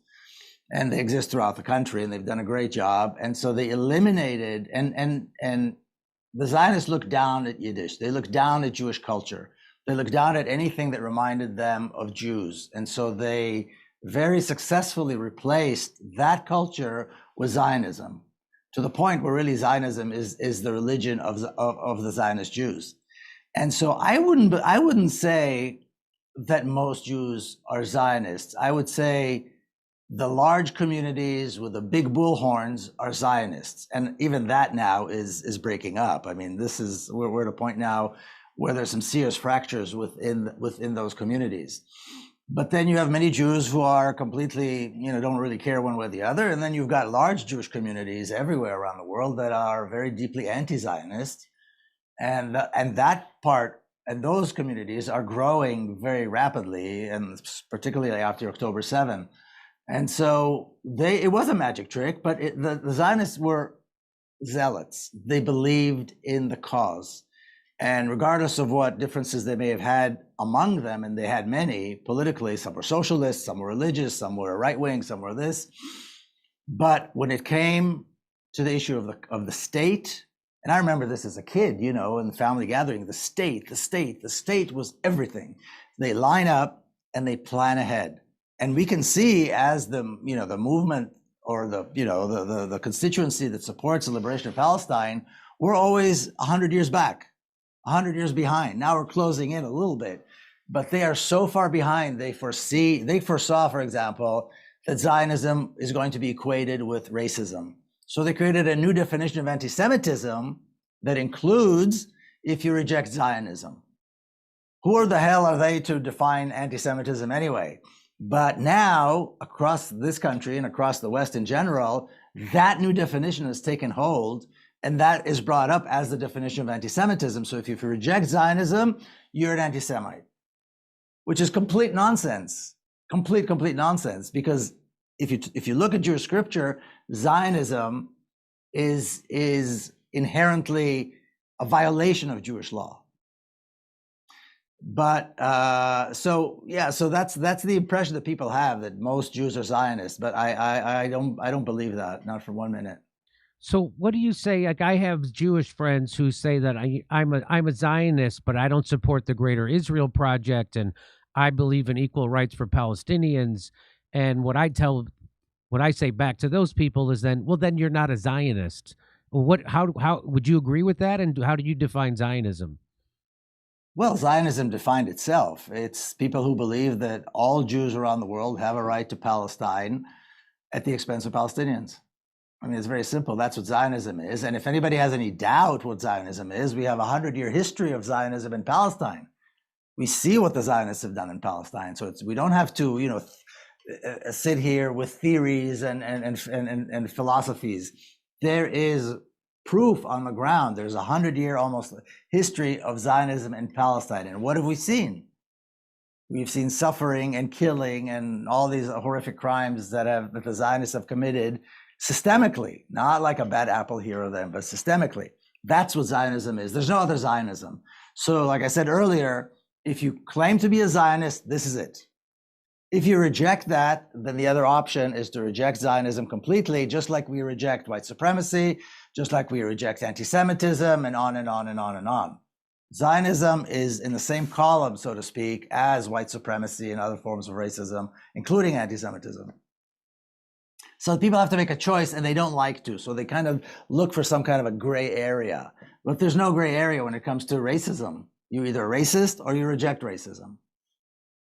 B: And they exist throughout the country, and they've done a great job. And so they eliminated, and the Zionists looked down at Yiddish. They looked down at Jewish culture. They looked down at anything that reminded them of Jews. And so they very successfully replaced that culture with Zionism, to the point where really Zionism is the religion of the Zionist Jews. And so I wouldn't say that most Jews are Zionists. I would say the large communities with the big bullhorns are Zionists, and even that now is breaking up. I mean, we're at a point now where there's some serious fractures within those communities. But then you have many Jews who are completely, don't really care one way or the other, and then you've got large Jewish communities everywhere around the world that are very deeply anti-Zionist, and that part. And those communities are growing very rapidly, and particularly after October 7. And so it was a magic trick, but the Zionists were zealots. They believed in the cause. And regardless of what differences they may have had among them, and they had many politically, some were socialists, some were religious, some were right-wing, some were this. But when it came to the issue of the state, and I remember this as a kid, in the family gathering, the state was everything. They line up and they plan ahead. And we can see as the movement or the constituency that supports the liberation of Palestine, we're always 100 years back, 100 years behind. Now we're closing in a little bit, but they are so far behind. They foresaw, for example, that Zionism is going to be equated with racism. So they created a new definition of anti-Semitism that includes if you reject Zionism. Who the hell are they to define anti-Semitism anyway? But now, across this country and across the West in general, that new definition has taken hold, And that is brought up as the definition of anti-Semitism. So if you reject Zionism, you're an anti-Semite, which is complete nonsense, complete nonsense. Because if you look at Jewish scripture, Zionism is inherently a violation of Jewish law. But so that's the impression that people have, that most Jews are Zionists. But I don't believe that, not for 1 minute.
A: So what do you say? Like, I have Jewish friends who say that I'm a Zionist, but I don't support the Greater Israel Project, and I believe in equal rights for Palestinians. And what I say back to those people is then you're not a Zionist. How would you agree with that? And how do you define Zionism?
B: Well, Zionism defined itself. It's people who believe that all Jews around the world have a right to Palestine at the expense of Palestinians. I mean, it's very simple. That's what Zionism is. And if anybody has any doubt what Zionism is, we have a 100-year history of Zionism in Palestine. We see what the Zionists have done in Palestine. So we don't have to, sit here with theories and philosophies. There is proof on the ground. There's a 100-year almost history of Zionism in Palestine. And what have we seen? We've seen suffering and killing and all these horrific crimes that the Zionists have committed systemically, not like a bad apple here or there, but systemically. That's what Zionism is. There's no other Zionism. So like I said earlier, if you claim to be a Zionist, this is it. If you reject that, then the other option is to reject Zionism completely, just like we reject white supremacy, just like we reject anti-Semitism, and on and on and on and on. Zionism is in the same column, so to speak, as white supremacy and other forms of racism, including anti-Semitism. So people have to make a choice, and they don't like to. So they kind of look for some kind of a gray area. But there's no gray area when it comes to racism. You're either a racist or you reject racism.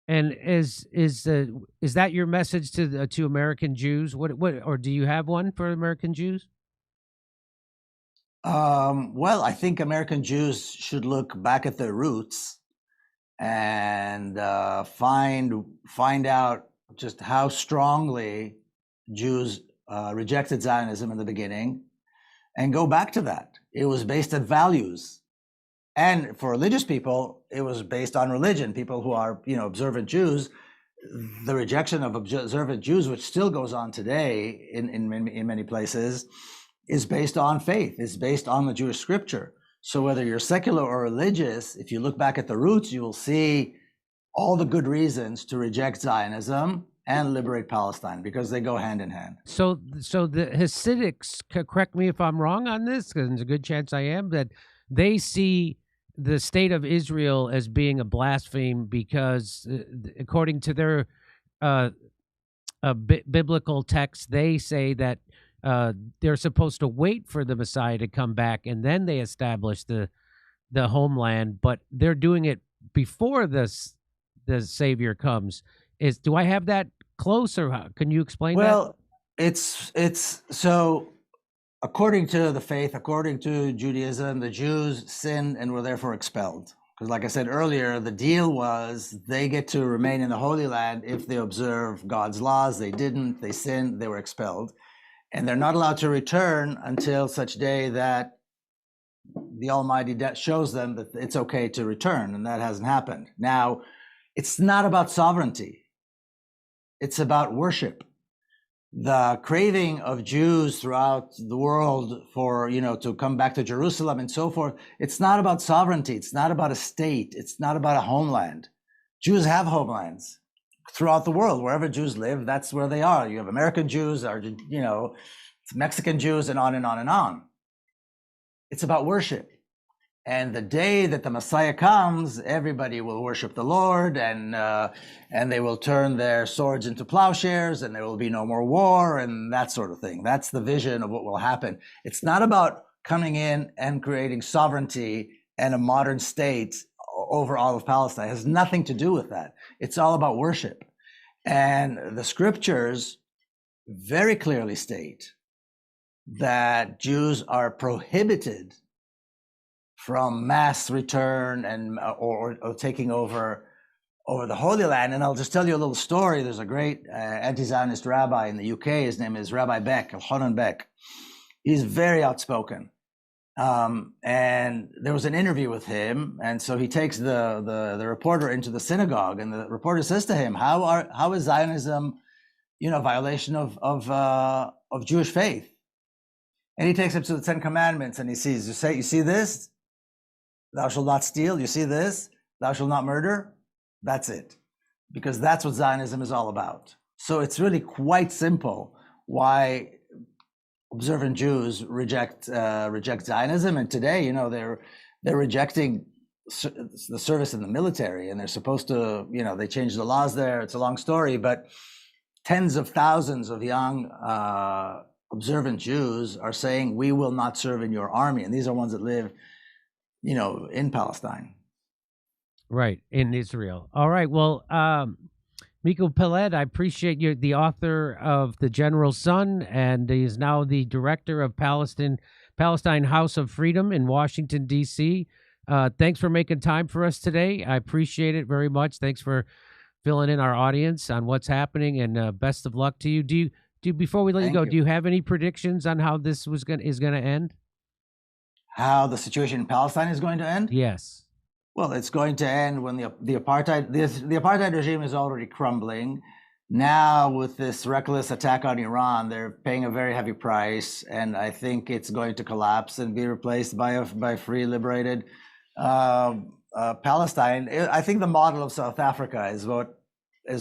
A: And is that your message to American Jews? What or do you have one for American Jews?
B: Well, I think American Jews should look back at their roots and find out just how strongly Jews rejected Zionism in the beginning, and go back to that. It was based on values. And for religious people, it was based on religion. People who are, observant Jews, the rejection of observant Jews, which still goes on today in many places, is based on faith. It's based on the Jewish scripture. So whether you're secular or religious, if you look back at the roots, you will see all the good reasons to reject Zionism and liberate Palestine, because they go hand in hand.
A: So the Hasidics, correct me if I'm wrong on this, because there's a good chance I am, that they see the state of Israel as being a blaspheme because, according to their biblical text, they say that they're supposed to wait for the Messiah to come back, and then they establish the homeland, but they're doing it before the Savior comes. Do I have that close, or how? Can you explain that?
B: Well, it's so, according to the faith, according to Judaism, the Jews sinned and were therefore expelled. Because like I said earlier, the deal was they get to remain in the Holy Land if they observe God's laws. They didn't, they sinned, they were expelled. And they're not allowed to return until such day that the Almighty shows them that it's okay to return, and that hasn't happened. Now, it's not about sovereignty. It's about worship. The craving of Jews throughout the world for, to come back to Jerusalem and so forth, it's not about sovereignty. It's not about a state. It's not about a homeland. Jews have homelands throughout the world. Wherever Jews live, that's where they are. You have American Jews, Mexican Jews, and on and on and on. It's about worship. And the day that the Messiah comes, everybody will worship the Lord, and they will turn their swords into plowshares, and there will be no more war, and that sort of thing. That's the vision of what will happen. It's not about coming in and creating sovereignty and a modern state over all of Palestine. It has nothing to do with that. It's all about worship. And the scriptures very clearly state that Jews are prohibited from mass return and or taking over the Holy Land. And I'll just tell you a little story. There's a great anti-Zionist rabbi in the UK. His name is Rabbi Beck, Elchanan Beck. He's very outspoken. And there was an interview with him, and so he takes the reporter into the synagogue, and the reporter says to him, "How is Zionism, a violation of Jewish faith?" And he takes him to the Ten Commandments, and he sees, you see this? Thou shalt not steal. You see this? Thou shalt not murder. That's it, because that's what Zionism is all about. So it's really quite simple why observant Jews reject Zionism, and today, they're rejecting the service in the military, and they're supposed to, they changed the laws there. It's a long story, but tens of thousands of young observant Jews are saying, we will not serve in your army, and these are ones that live, in Palestine.
A: Right, in Israel. All right, well, Miko Peled, I appreciate you, the author of The General's Son, and he is now the director of Palestine House of Freedom in Washington, D.C. Thanks for making time for us today. I appreciate it very much. Thanks for filling in our audience on what's happening, and best of luck to you. Do before we let you go, do you have any predictions on how this is going to end?
B: How the situation in Palestine is going to end?
A: Yes.
B: Well, it's going to end when the apartheid regime is already crumbling. Now, with this reckless attack on Iran, they're paying a very heavy price, and I think it's going to collapse and be replaced by free, liberated Palestine. I think the model of South Africa is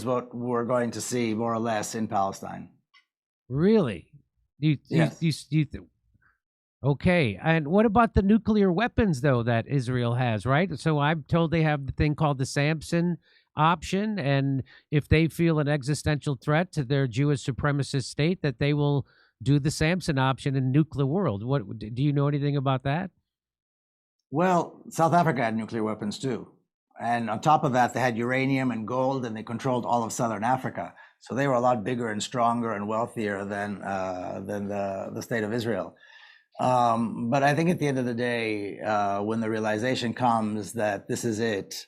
B: what we're going to see more or less in Palestine.
A: Really?
B: Yes.
A: Okay, and what about the nuclear weapons, though, that Israel has, right? So I'm told they have the thing called the Samson option, and if they feel an existential threat to their Jewish supremacist state, that they will do the Samson option in nuclear world. What do you know anything about that?
B: Well, South Africa had nuclear weapons too, and on top of that, they had uranium and gold, and they controlled all of Southern Africa. So they were a lot bigger and stronger and wealthier than the state of Israel. But I think at the end of the day, when the realization comes that this is it,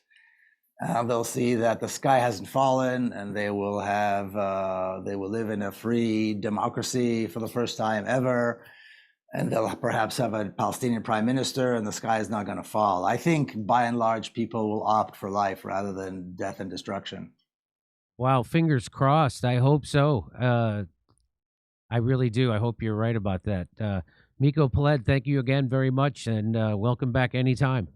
B: they'll see that the sky hasn't fallen, and they will live in a free democracy for the first time ever, and they'll perhaps have a Palestinian prime minister, and the sky is not going to fall. I think by and large, people will opt for life rather than death and destruction.
A: Wow, fingers crossed. I hope so. I really do. I hope you're right about that. Miko Peled, thank you again very much, and welcome back anytime.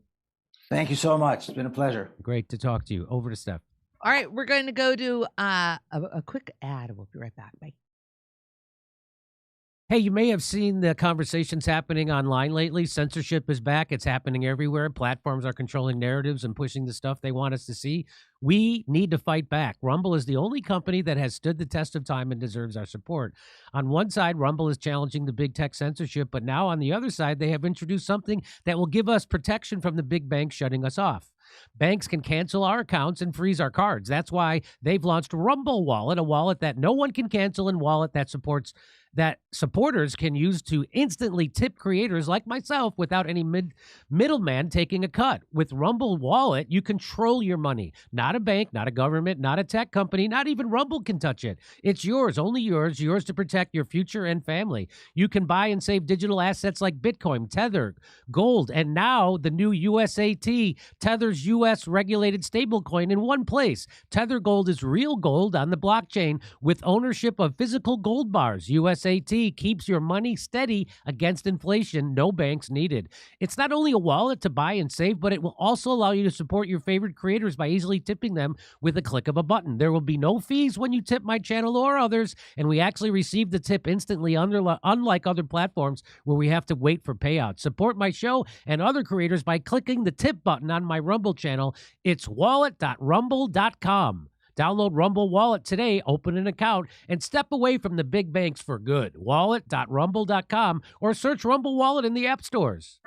B: Thank you so much. It's been a pleasure.
A: Great to talk to you. Over to Steph.
C: All right, we're going to go to a quick ad. We'll be right back. Bye.
A: Hey, you may have seen the conversations happening online lately. Censorship is back. It's happening everywhere. Platforms are controlling narratives and pushing the stuff they want us to see. We need to fight back. Rumble is the only company that has stood the test of time and deserves our support. On one side, Rumble is challenging the big tech censorship, but now on the other side, they have introduced something that will give us protection from the big banks shutting us off. Banks can cancel our accounts and freeze our cards. That's why they've launched Rumble Wallet, a wallet that no one can cancel and wallet that supporters can use to instantly tip creators like myself without any middleman taking a cut. With Rumble Wallet, you control your money. Not a bank, not a government, not a tech company, not even Rumble can touch it. It's yours, only yours to protect your future and family. You can buy and save digital assets like Bitcoin, Tether, gold, and now the new USAT, Tether's U.S. regulated stablecoin in one place. Tether Gold is real gold on the blockchain with ownership of physical gold bars. USAT keeps your money steady against inflation. No banks needed. It's not only a wallet to buy and save, but it will also allow you to support your favorite creators by easily tipping them with a click of a button. There will be no fees when you tip my channel or others, and we actually receive the tip instantly, unlike other platforms where we have to wait for payouts. Support my show and other creators by clicking the tip button on my Rumble channel. It's wallet.rumble.com. Download Rumble Wallet today, open an account, and step away from the big banks for good. Wallet.rumble.com or search Rumble Wallet in the app stores.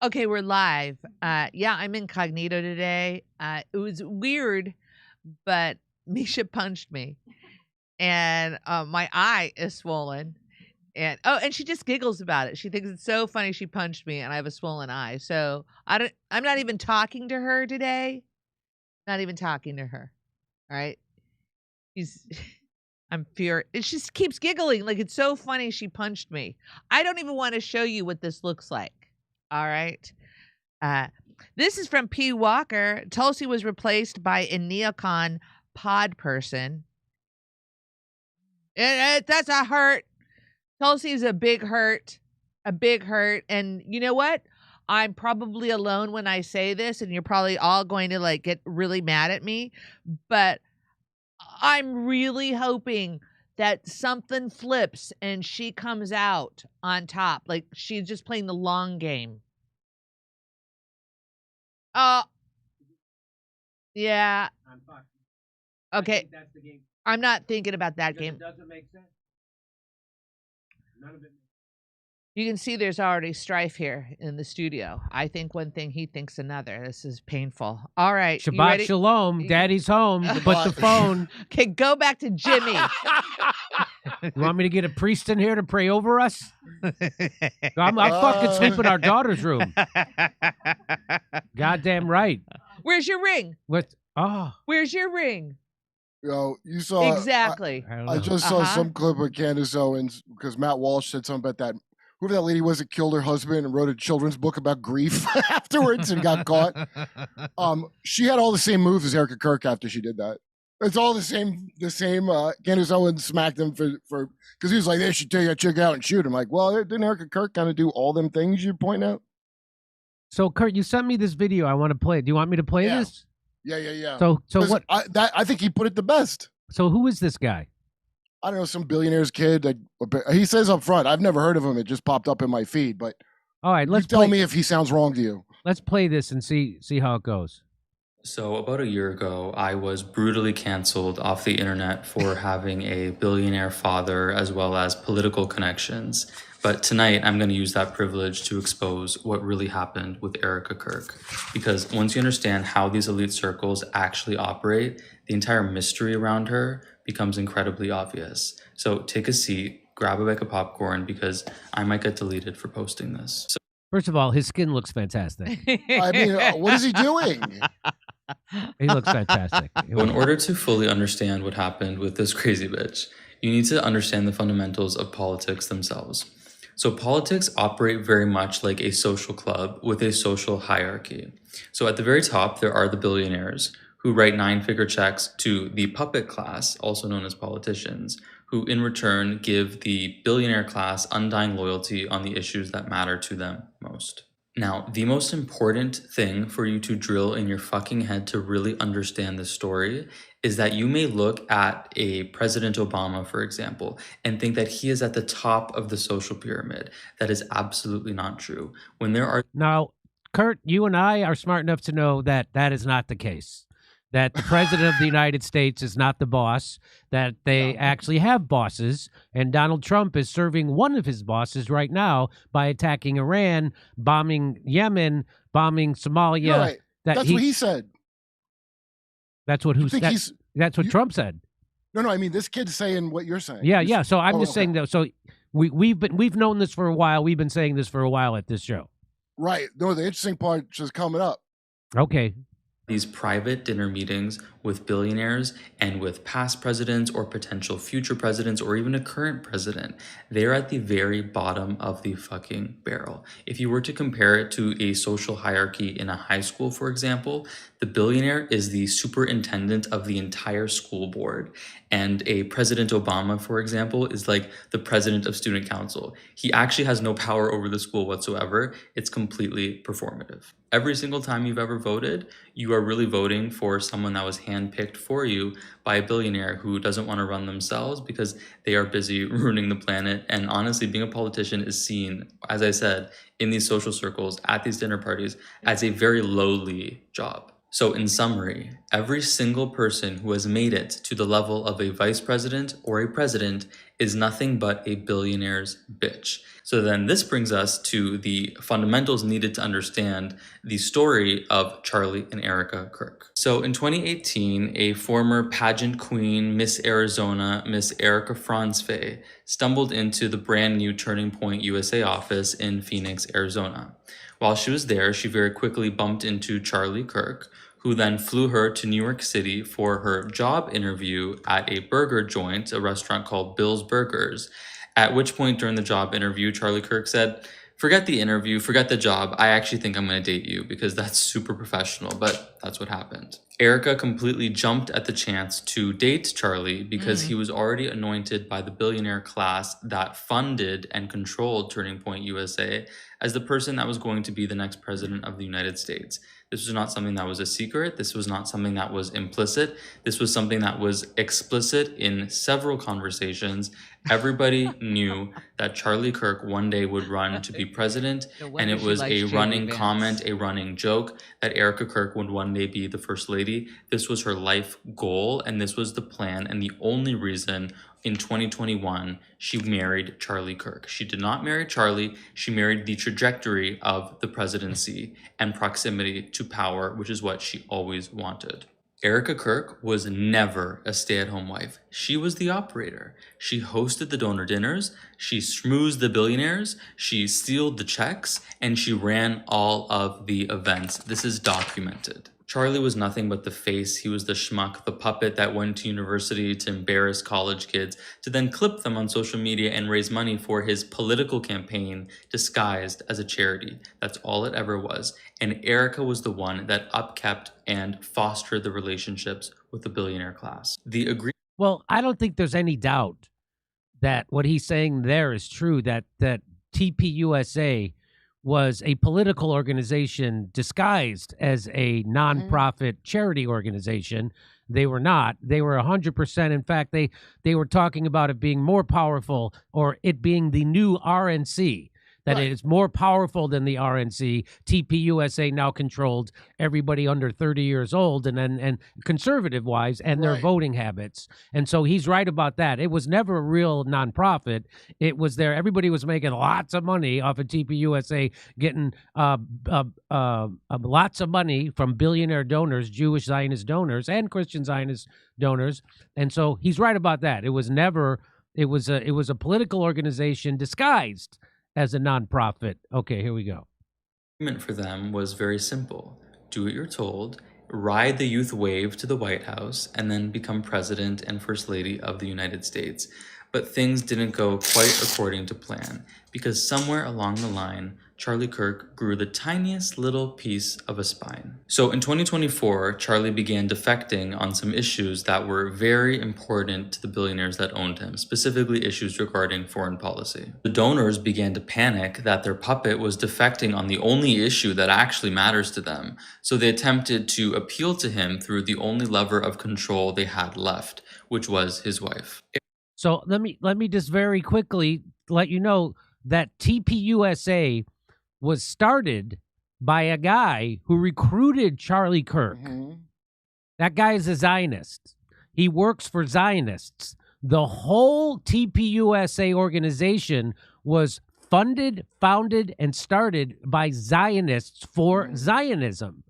C: Okay, we're live. Yeah, I'm incognito today. It was weird, but Misha punched me, and my eye is swollen. And she just giggles about it. She thinks it's so funny she punched me, and I have a swollen eye. So I'm not even talking to her today. Not even talking to her. All right. I'm furious. It just keeps giggling like it's so funny she punched me. I don't even want to show you what this looks like. All right. This is from P. Walker. Tulsi was replaced by a neocon pod person. That's a hurt. Tulsi is a big hurt. A big hurt. And you know what? I'm probably alone when I say this, and you're probably all going to like get really mad at me. But I'm really hoping that something flips and she comes out on top. Like she's just playing the long game. Yeah. Okay. That's the game. I'm not thinking about that game. It doesn't make sense. None of it. You can see there's already strife here in the studio. I think one thing, he thinks another. This is painful. All right.
A: Shabbat shalom. Daddy's home. Put the phone.
C: Okay, go back to Jimmy.
A: You want me to get a priest in here to pray over us? I fucking sleep in our daughter's room. Goddamn right.
C: Where's your ring?
A: What? Oh.
C: Where's your ring?
D: Yo, you saw
C: exactly.
D: I just saw some clip of Candace Owens because Matt Walsh said something about that. Whoever that lady was that killed her husband and wrote a children's book about grief afterwards and got caught. She had all the same moves as Erica Kirk after she did that. It's all the same. Candace Owens smacked him for because he was like, they should take that chick out and shoot him. Like, well, didn't Erica Kirk kind of do all them things you point out?
A: So, Kurt, you sent me this video. I want to play. Do you want me to play this?
D: Yeah.
A: So what?
D: I think he put it the best.
A: So who is this guy?
D: I don't know, some billionaire's kid. He says up front, I've never heard of him. It just popped up in my feed. But
A: all right, let's
D: tell me if he sounds wrong to you.
A: Let's play this and see how it goes.
E: So about a year ago, I was brutally canceled off the internet for having a billionaire father as well as political connections. But tonight, I'm going to use that privilege to expose what really happened with Erica Kirk. Because once you understand how these elite circles actually operate, the entire mystery around her becomes incredibly obvious. So take a seat, grab a bag of popcorn, because I might get deleted for posting this.
A: First of all, his skin looks fantastic.
D: I mean, what is he doing?
A: He looks fantastic.
E: In order to fully understand what happened with this crazy bitch, you need to understand the fundamentals of politics themselves. So politics operate very much like a social club with a social hierarchy. So at the very top, there are the billionaires who write 9-figure checks to the puppet class, also known as politicians, who in return give the billionaire class undying loyalty on the issues that matter to them most. Now, the most important thing for you to drill in your fucking head to really understand this story is that you may look at a President Obama, for example, and think that he is at the top of the social pyramid. That is absolutely not true. When there are...
A: Now, Kurt, you and I are smart enough to know that that is not the case. That the president of the United States is not the boss, that they actually have bosses, and Donald Trump is serving one of his bosses right now by attacking Iran, bombing Yemen, bombing Somalia.
D: Right. That's what he said.
A: That's what that's what Trump said.
D: No, I mean, this kid's saying what you're saying.
A: Yeah. So I'm just saying that. So we've known this for a while. We've been saying this for a while at this show.
D: Right. No, the interesting part is coming up.
A: Okay.
E: These private dinner meetings with billionaires and with past presidents or potential future presidents or even a current president, they're at the very bottom of the fucking barrel. If you were to compare it to a social hierarchy in a high school, for example, the billionaire is the superintendent of the entire school board. And a President Obama, for example, is like the president of student council. He actually has no power over the school whatsoever. It's completely performative. Every single time you've ever voted, you are really voting for someone that was handpicked for you by a billionaire who doesn't want to run themselves because they are busy ruining the planet. And honestly, being a politician is seen, as I said, in these social circles, at these dinner parties, as a very lowly job. So in summary, every single person who has made it to the level of a vice president or a president is nothing but a billionaire's bitch. So then this brings us to the fundamentals needed to understand the story of Charlie and Erica Kirk. So in 2018, a former pageant queen, Miss Arizona, Miss Erica Franzfey, stumbled into the brand new Turning Point USA office in Phoenix, Arizona. While she was there, she very quickly bumped into Charlie Kirk, who then flew her to New York City for her job interview at a burger joint, a restaurant called Bill's Burgers. At which point during the job interview, Charlie Kirk said, "Forget the interview, forget the job. I actually think I'm going to date you," because that's super professional, but that's what happened. Erica completely jumped at the chance to date Charlie because he was already anointed by the billionaire class that funded and controlled Turning Point USA as the person that was going to be the next president of the United States. This was not something that was a secret. This was not something that was implicit. This was something that was explicit in several conversations. Everybody knew that Charlie Kirk one day would run to be president, and it was a running comment, a running joke that Erica Kirk would one day be the first lady. This was her life goal, and this was the plan, and the only reason in 2021 she married Charlie Kirk. She did not marry Charlie, she married the trajectory of the presidency and proximity to power, which is what she always wanted. Erica Kirk was never a stay-at-home wife. She was the operator. She hosted the donor dinners, she schmoozed the billionaires, she sealed the checks, and she ran all of the events. This is documented. Charlie was nothing but the face. He was the schmuck, the puppet that went to university to embarrass college kids, to then clip them on social media and raise money for his political campaign disguised as a charity. That's all it ever was. And Erica was the one that upkept and fostered the relationships with the billionaire class.
A: Well, I don't think there's any doubt that what he's saying there is true, that TPUSA was a political organization disguised as a nonprofit charity organization. They were not. They were 100%. In fact, they were talking about it being more powerful, or it being the new RNC, that it is more powerful than the RNC. TPUSA now controlled everybody under 30 years old and conservative wise and their voting habits. And so he's right about that. It was never a real nonprofit. It was there. Everybody was making lots of money off of TPUSA, getting lots of money from billionaire donors, Jewish Zionist donors and Christian Zionist donors. And so he's right about that. It was never, it was a political organization disguised as a nonprofit. Okay, here we go.
E: Agreement for them was very simple. Do what you're told, ride the youth wave to the White House, and then become president and first lady of the United States. But things didn't go quite according to plan, because somewhere along the line, Charlie Kirk grew the tiniest little piece of a spine. So in 2024, Charlie began defecting on some issues that were very important to the billionaires that owned him, specifically issues regarding foreign policy. The donors began to panic that their puppet was defecting on the only issue that actually matters to them. So they attempted to appeal to him through the only lever of control they had left, which was his wife.
A: So let me just very quickly let you know that TPUSA was started by a guy who recruited Charlie Kirk. That guy is a Zionist. He works for Zionists. The whole TPUSA organization was funded, founded, and started by Zionists for Zionism.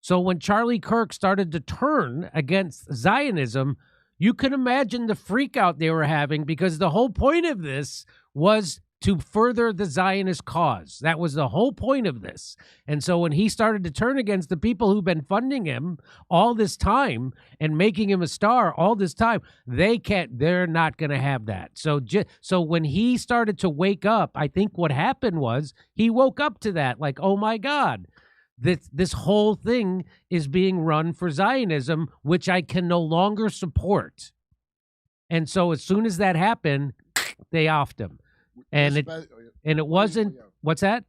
A: So when Charlie Kirk started to turn against Zionism, you can imagine the freak out they were having, because the whole point of this was to further the Zionist cause. That was the whole point of this. And so when he started to turn against the people who've been funding him all this time and making him a star all this time, they're not going to have that. So when he started to wake up, I think what happened was he woke up to that, like, oh my God, this whole thing is being run for Zionism, which I can no longer support. And so as soon as that happened, they offed him. And it wasn't, what's that?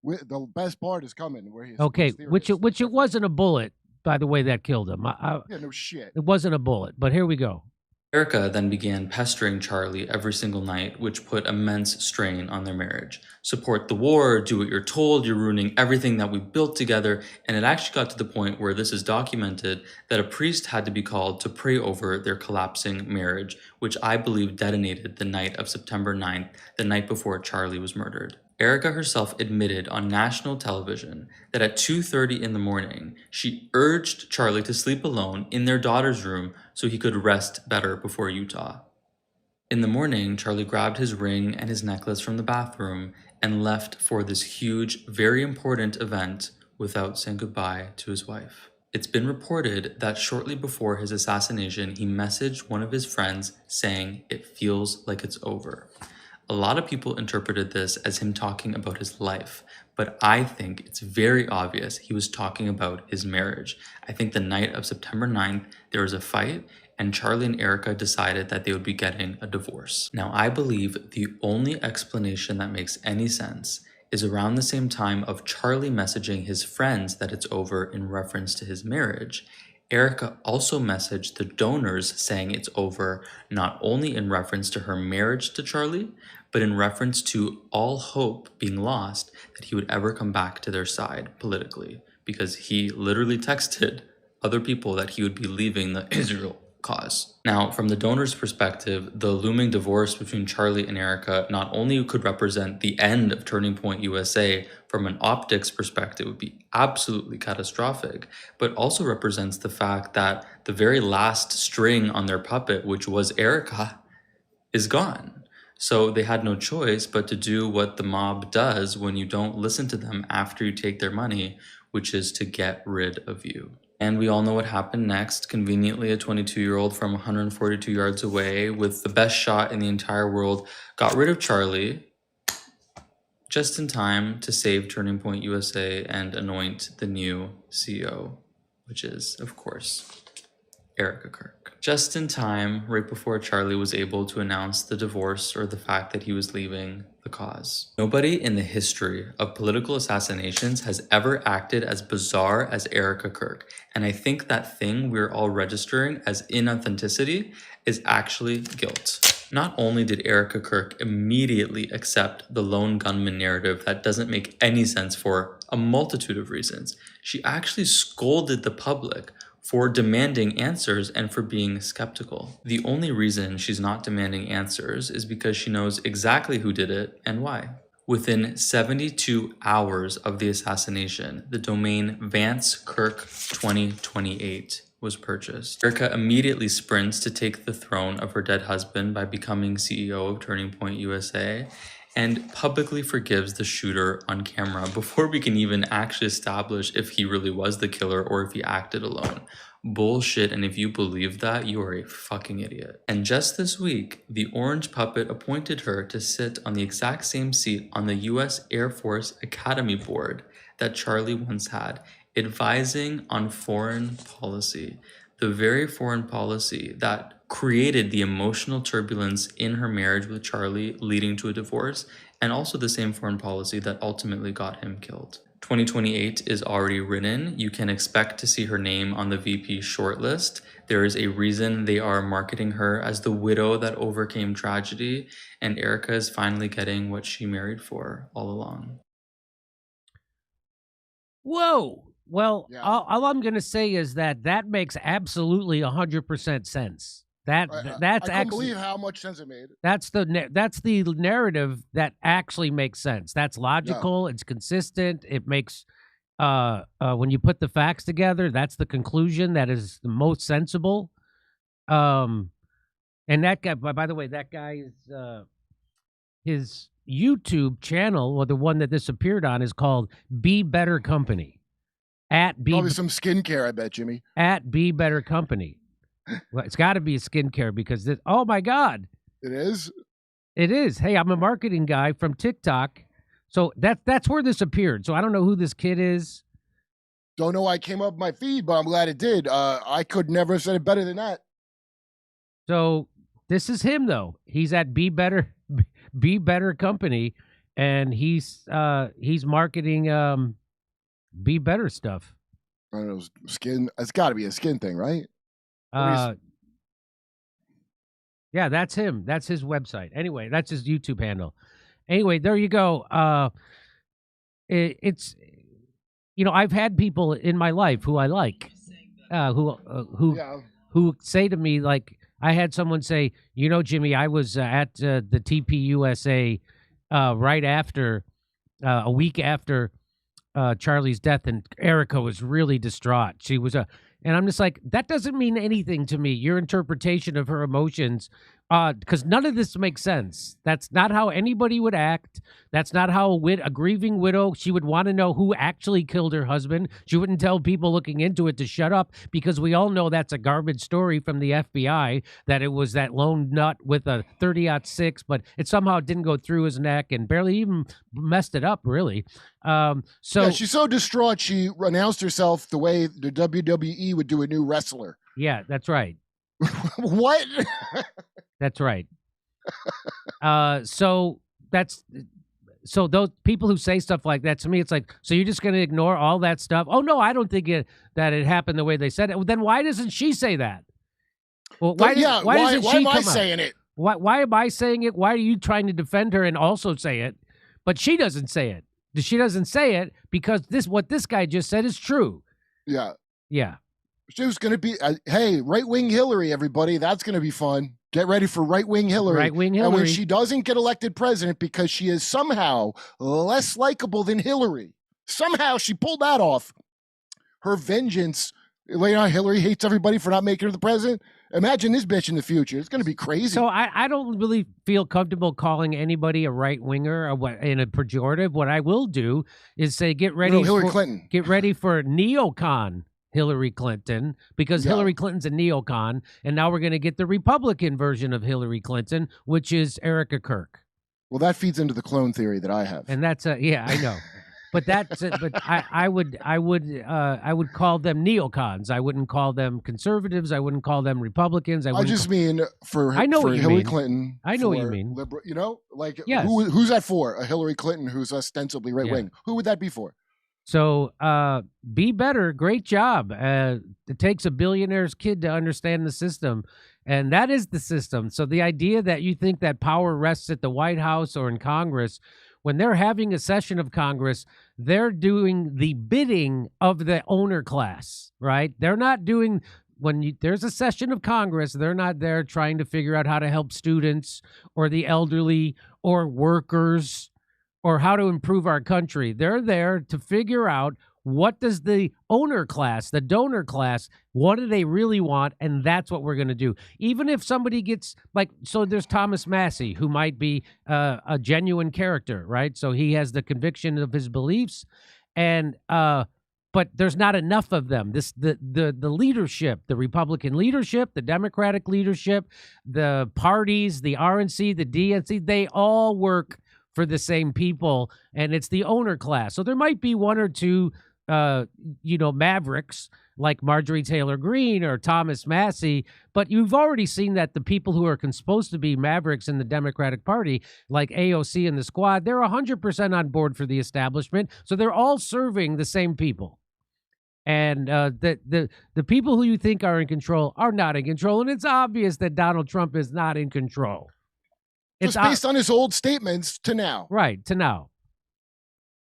D: The best part is coming. Where he's
A: okay, which it wasn't a bullet, by the way, that killed him.
D: Yeah, no shit.
A: It wasn't a bullet, but here we go.
E: Erica then began pestering Charlie every single night, which put immense strain on their marriage. Support the war, do what you're told, you're ruining everything that we built together. And it actually got to the point where this is documented that a priest had to be called to pray over their collapsing marriage, which I believe detonated the night of September 9th, the night before Charlie was murdered. Erica herself admitted on national television that at 2:30 in the morning, she urged Charlie to sleep alone in their daughter's room so he could rest better before Utah. In the morning, Charlie grabbed his ring and his necklace from the bathroom and left for this huge, very important event without saying goodbye to his wife. It's been reported that shortly before his assassination, he messaged one of his friends saying, "It feels like it's over." A lot of people interpreted this as him talking about his life, but I think it's very obvious he was talking about his marriage. I think the night of September 9th, there was a fight, and Charlie and Erica decided that they would be getting a divorce. Now, I believe the only explanation that makes any sense is around the same time of Charlie messaging his friends that it's over in reference to his marriage. Erica also messaged the donors saying it's over, not only in reference to her marriage to Charlie, but in reference to all hope being lost that he would ever come back to their side politically, because he literally texted other people that he would be leaving the Israel cause. Now, from the donor's perspective, the looming divorce between Charlie and Erica not only could represent the end of Turning Point USA from an optics perspective, would be absolutely catastrophic, but also represents the fact that the very last string on their puppet, which was Erica, is gone. So they had no choice but to do what the mob does when you don't listen to them after you take their money, which is to get rid of you. And we all know what happened next. Conveniently, a 22-year-old from 142 yards away with the best shot in the entire world got rid of Charlie just in time to save Turning Point USA and anoint the new CEO, which is, of course, Erica Kirk. Just in time, right before Charlie was able to announce the divorce or the fact that he was leaving the cause. Nobody in the history of political assassinations has ever acted as bizarre as Erica Kirk. And I think that thing we're all registering as inauthenticity is actually guilt. Not only did Erica Kirk immediately accept the lone gunman narrative that doesn't make any sense for a multitude of reasons, she actually scolded the public for demanding answers and for being skeptical. The only reason she's not demanding answers is because she knows exactly who did it and why. Within 72 hours of the assassination, the domain Vance Kirk 2028 was purchased. Erica immediately sprints to take the throne of her dead husband by becoming CEO of Turning Point USA, and publicly forgives the shooter on camera before we can even actually establish if he really was the killer or if he acted alone. Bullshit, and if you believe that, you are a fucking idiot. And just this week, the orange puppet appointed her to sit on the exact same seat on the US Air Force Academy Board that Charlie once had, advising on foreign policy. The very foreign policy that created the emotional turbulence in her marriage with Charlie, leading to a divorce, and also the same foreign policy that ultimately got him killed. 2028 is already written. You can expect to see her name on the VP shortlist. There is a reason they are marketing her as the widow that overcame tragedy, and Erica is finally getting what she married for all along.
A: Whoa. Well,
D: Yeah.
A: all I'm going to say is that makes absolutely 100% sense. That's
D: I couldn't
A: actually
D: believe how much sense it made.
A: that's the narrative that actually makes sense. That's logical. It's consistent. It makes when you put the facts together, that's the conclusion that is the most sensible. And that guy, by the way, that guy is his YouTube channel, or the one that this appeared on, is called Be Better Company.
D: Probably some skincare, I bet, Jimmy.
A: At Be Better Company. Well, it's got to be a skincare because oh my God.
D: It is?
A: It is. Hey, I'm a marketing guy from TikTok. So that's where this appeared. So I don't know who this kid is.
D: Don't know why it came up my feed, but I'm glad it did. I could never have said it better than that.
A: So this is him though. He's at Be Better Company, and he's marketing Be Better stuff.
D: I don't know, skin. It's got to be a skin thing, right?
A: Yeah, that's him. That's his website. Anyway, that's his YouTube handle. Anyway, there you go. It's I've had people in my life who I like, who say to me, like, I had someone say, Jimmy, I was at the TPUSA right after a week after Charlie's death, and Erica was really distraught. She was and I'm just like, that doesn't mean anything to me. Your interpretation of her emotions, because none of this makes sense. That's not how anybody would act. That's not how a grieving widow, she would want to know who actually killed her husband. She wouldn't tell people looking into it to shut up, because we all know that's a garbage story from the FBI, that it was that lone nut with a 30-06, but it somehow didn't go through his neck and barely even messed it up, really. So
D: she's so distraught, she announced herself the way the WWE would do a new wrestler.
A: Yeah, that's right.
D: What?
A: That's right. So those people who say stuff like that, to me, it's like, so you're just going to ignore all that stuff? Oh, no, I don't think that it happened the way they said it. Well, then why doesn't she say that? Well, why doesn't she
D: am I
A: come
D: saying it?
A: Why am I saying it? Why are you trying to defend her and also say it? But she doesn't say it. She doesn't say it because what this guy just said is true.
D: Yeah.
A: Yeah.
D: She was going to be, hey, right-wing Hillary, everybody. That's going to be fun. Get ready for right-wing Hillary.
A: Right-wing Hillary.
D: And when she doesn't get elected president because she is somehow less likable than Hillary, somehow she pulled that off, her vengeance, Hillary hates everybody for not making her the president. Imagine this bitch in the future. It's going to be crazy.
A: So I don't really feel comfortable calling anybody a right-winger in a pejorative. What I will do is say, get ready
D: Clinton.
A: Get ready for neocon Hillary Clinton, because Hillary Clinton's a neocon, and now we're going to get the Republican version of Hillary Clinton, which is Erica Kirk.
D: Well, that feeds into the clone theory that I have.
A: And that's I know. But I would call them neocons. I wouldn't call them conservatives. I wouldn't call them Republicans. I
D: just mean for Hillary Clinton.
A: I know what you mean.
D: Yes. Who's that for? A Hillary Clinton who's ostensibly right wing. Who would that be for?
A: So be better. Great job. It takes a billionaire's kid to understand the system. And that is the system. So the idea that you think that power rests at the White House or in Congress, when they're having a session of Congress, they're doing the bidding of the owner class, right? They're not doing, there's a session of Congress, they're not there trying to figure out how to help students or the elderly or workers or how to improve our country. They're there to figure out, what does the owner class, the donor class, what do they really want? And that's what we're going to do. Even if somebody gets, so there's Thomas Massey, who might be a genuine character, right? So he has the conviction of his beliefs, and but there's not enough of them. The leadership, the Republican leadership, the Democratic leadership, the parties, the RNC, the DNC, they all work for the same people, and it's the owner class. So there might be one or two mavericks like Marjorie Taylor Greene or Thomas Massey, but you've already seen that the people who are supposed to be mavericks in the Democratic Party, like AOC and the Squad, they're 100% on board for the establishment. So they're all serving the same people. And the people who you think are in control are not in control, and it's obvious that Donald Trump is not in control.
D: It's based on his old statements to now.
A: Right, to now.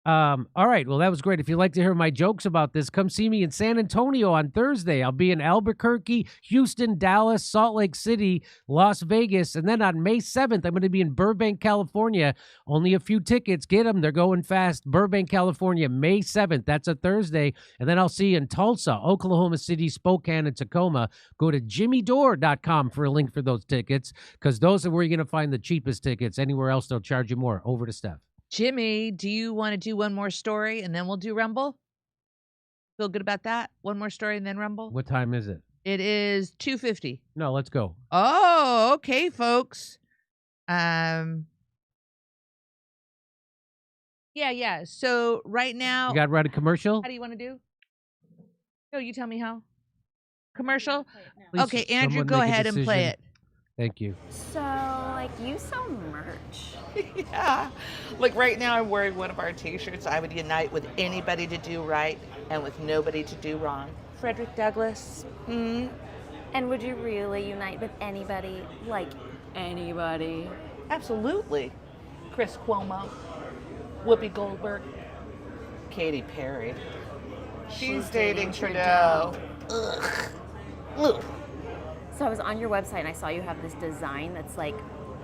A: All right, well, that was great. If you'd like to hear my jokes about this, come see me in San Antonio on Thursday. I'll be in Albuquerque, Houston, Dallas, Salt Lake City, Las Vegas, and then on May 7th, I'm going to be in Burbank, California. Only a few tickets. Get them. They're going fast. Burbank, California, May 7th. That's a Thursday. And then I'll see you in Tulsa, Oklahoma City, Spokane, and Tacoma. Go to jimmydore.com for a link for those tickets, because those are where you're going to find the cheapest tickets. Anywhere else, they'll charge you more. Over to Steph.
C: Jimmy, do you want to do one more story and then we'll do Rumble? Feel good about that? One more story and then Rumble?
A: What time is it?
C: It is 2:50.
A: No, let's go.
C: Oh, okay, folks. Yeah. So right now,
A: you got to write a commercial?
C: How do you want to do? No, you tell me how. Commercial?
A: Please,
C: okay, Andrew, go ahead and play it.
A: Thank you.
F: So, you sell merch?
C: Yeah. Like right now I'm wearing one of our t-shirts. I would unite with anybody to do right and with nobody to do wrong. Frederick Douglass.
F: And would you really unite with anybody,
G: Anybody?
H: Absolutely. Chris Cuomo, Whoopi Goldberg, Katy Perry. She's dating Trudeau. Ugh. Ugh.
F: So I was on your website and I saw you have this design that's like,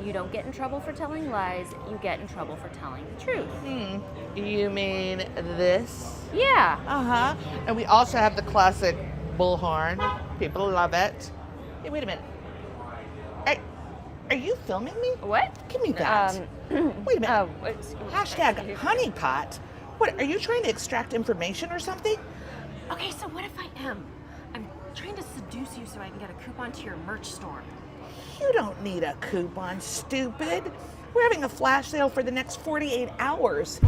F: you don't get in trouble for telling lies, you get in trouble for telling the truth.
H: You mean this?
F: Yeah.
H: Uh-huh. And we also have the classic bullhorn. People love it. Hey, wait a minute. Are you filming me?
F: What?
H: Give me that. Wait a minute. Hashtag honeypot. What, are you trying to extract information or something?
F: Okay, so what if I am? I'm trying to seduce you so I can get a coupon to your merch store.
H: You don't need a coupon, stupid. We're having a flash sale for the next 48 hours.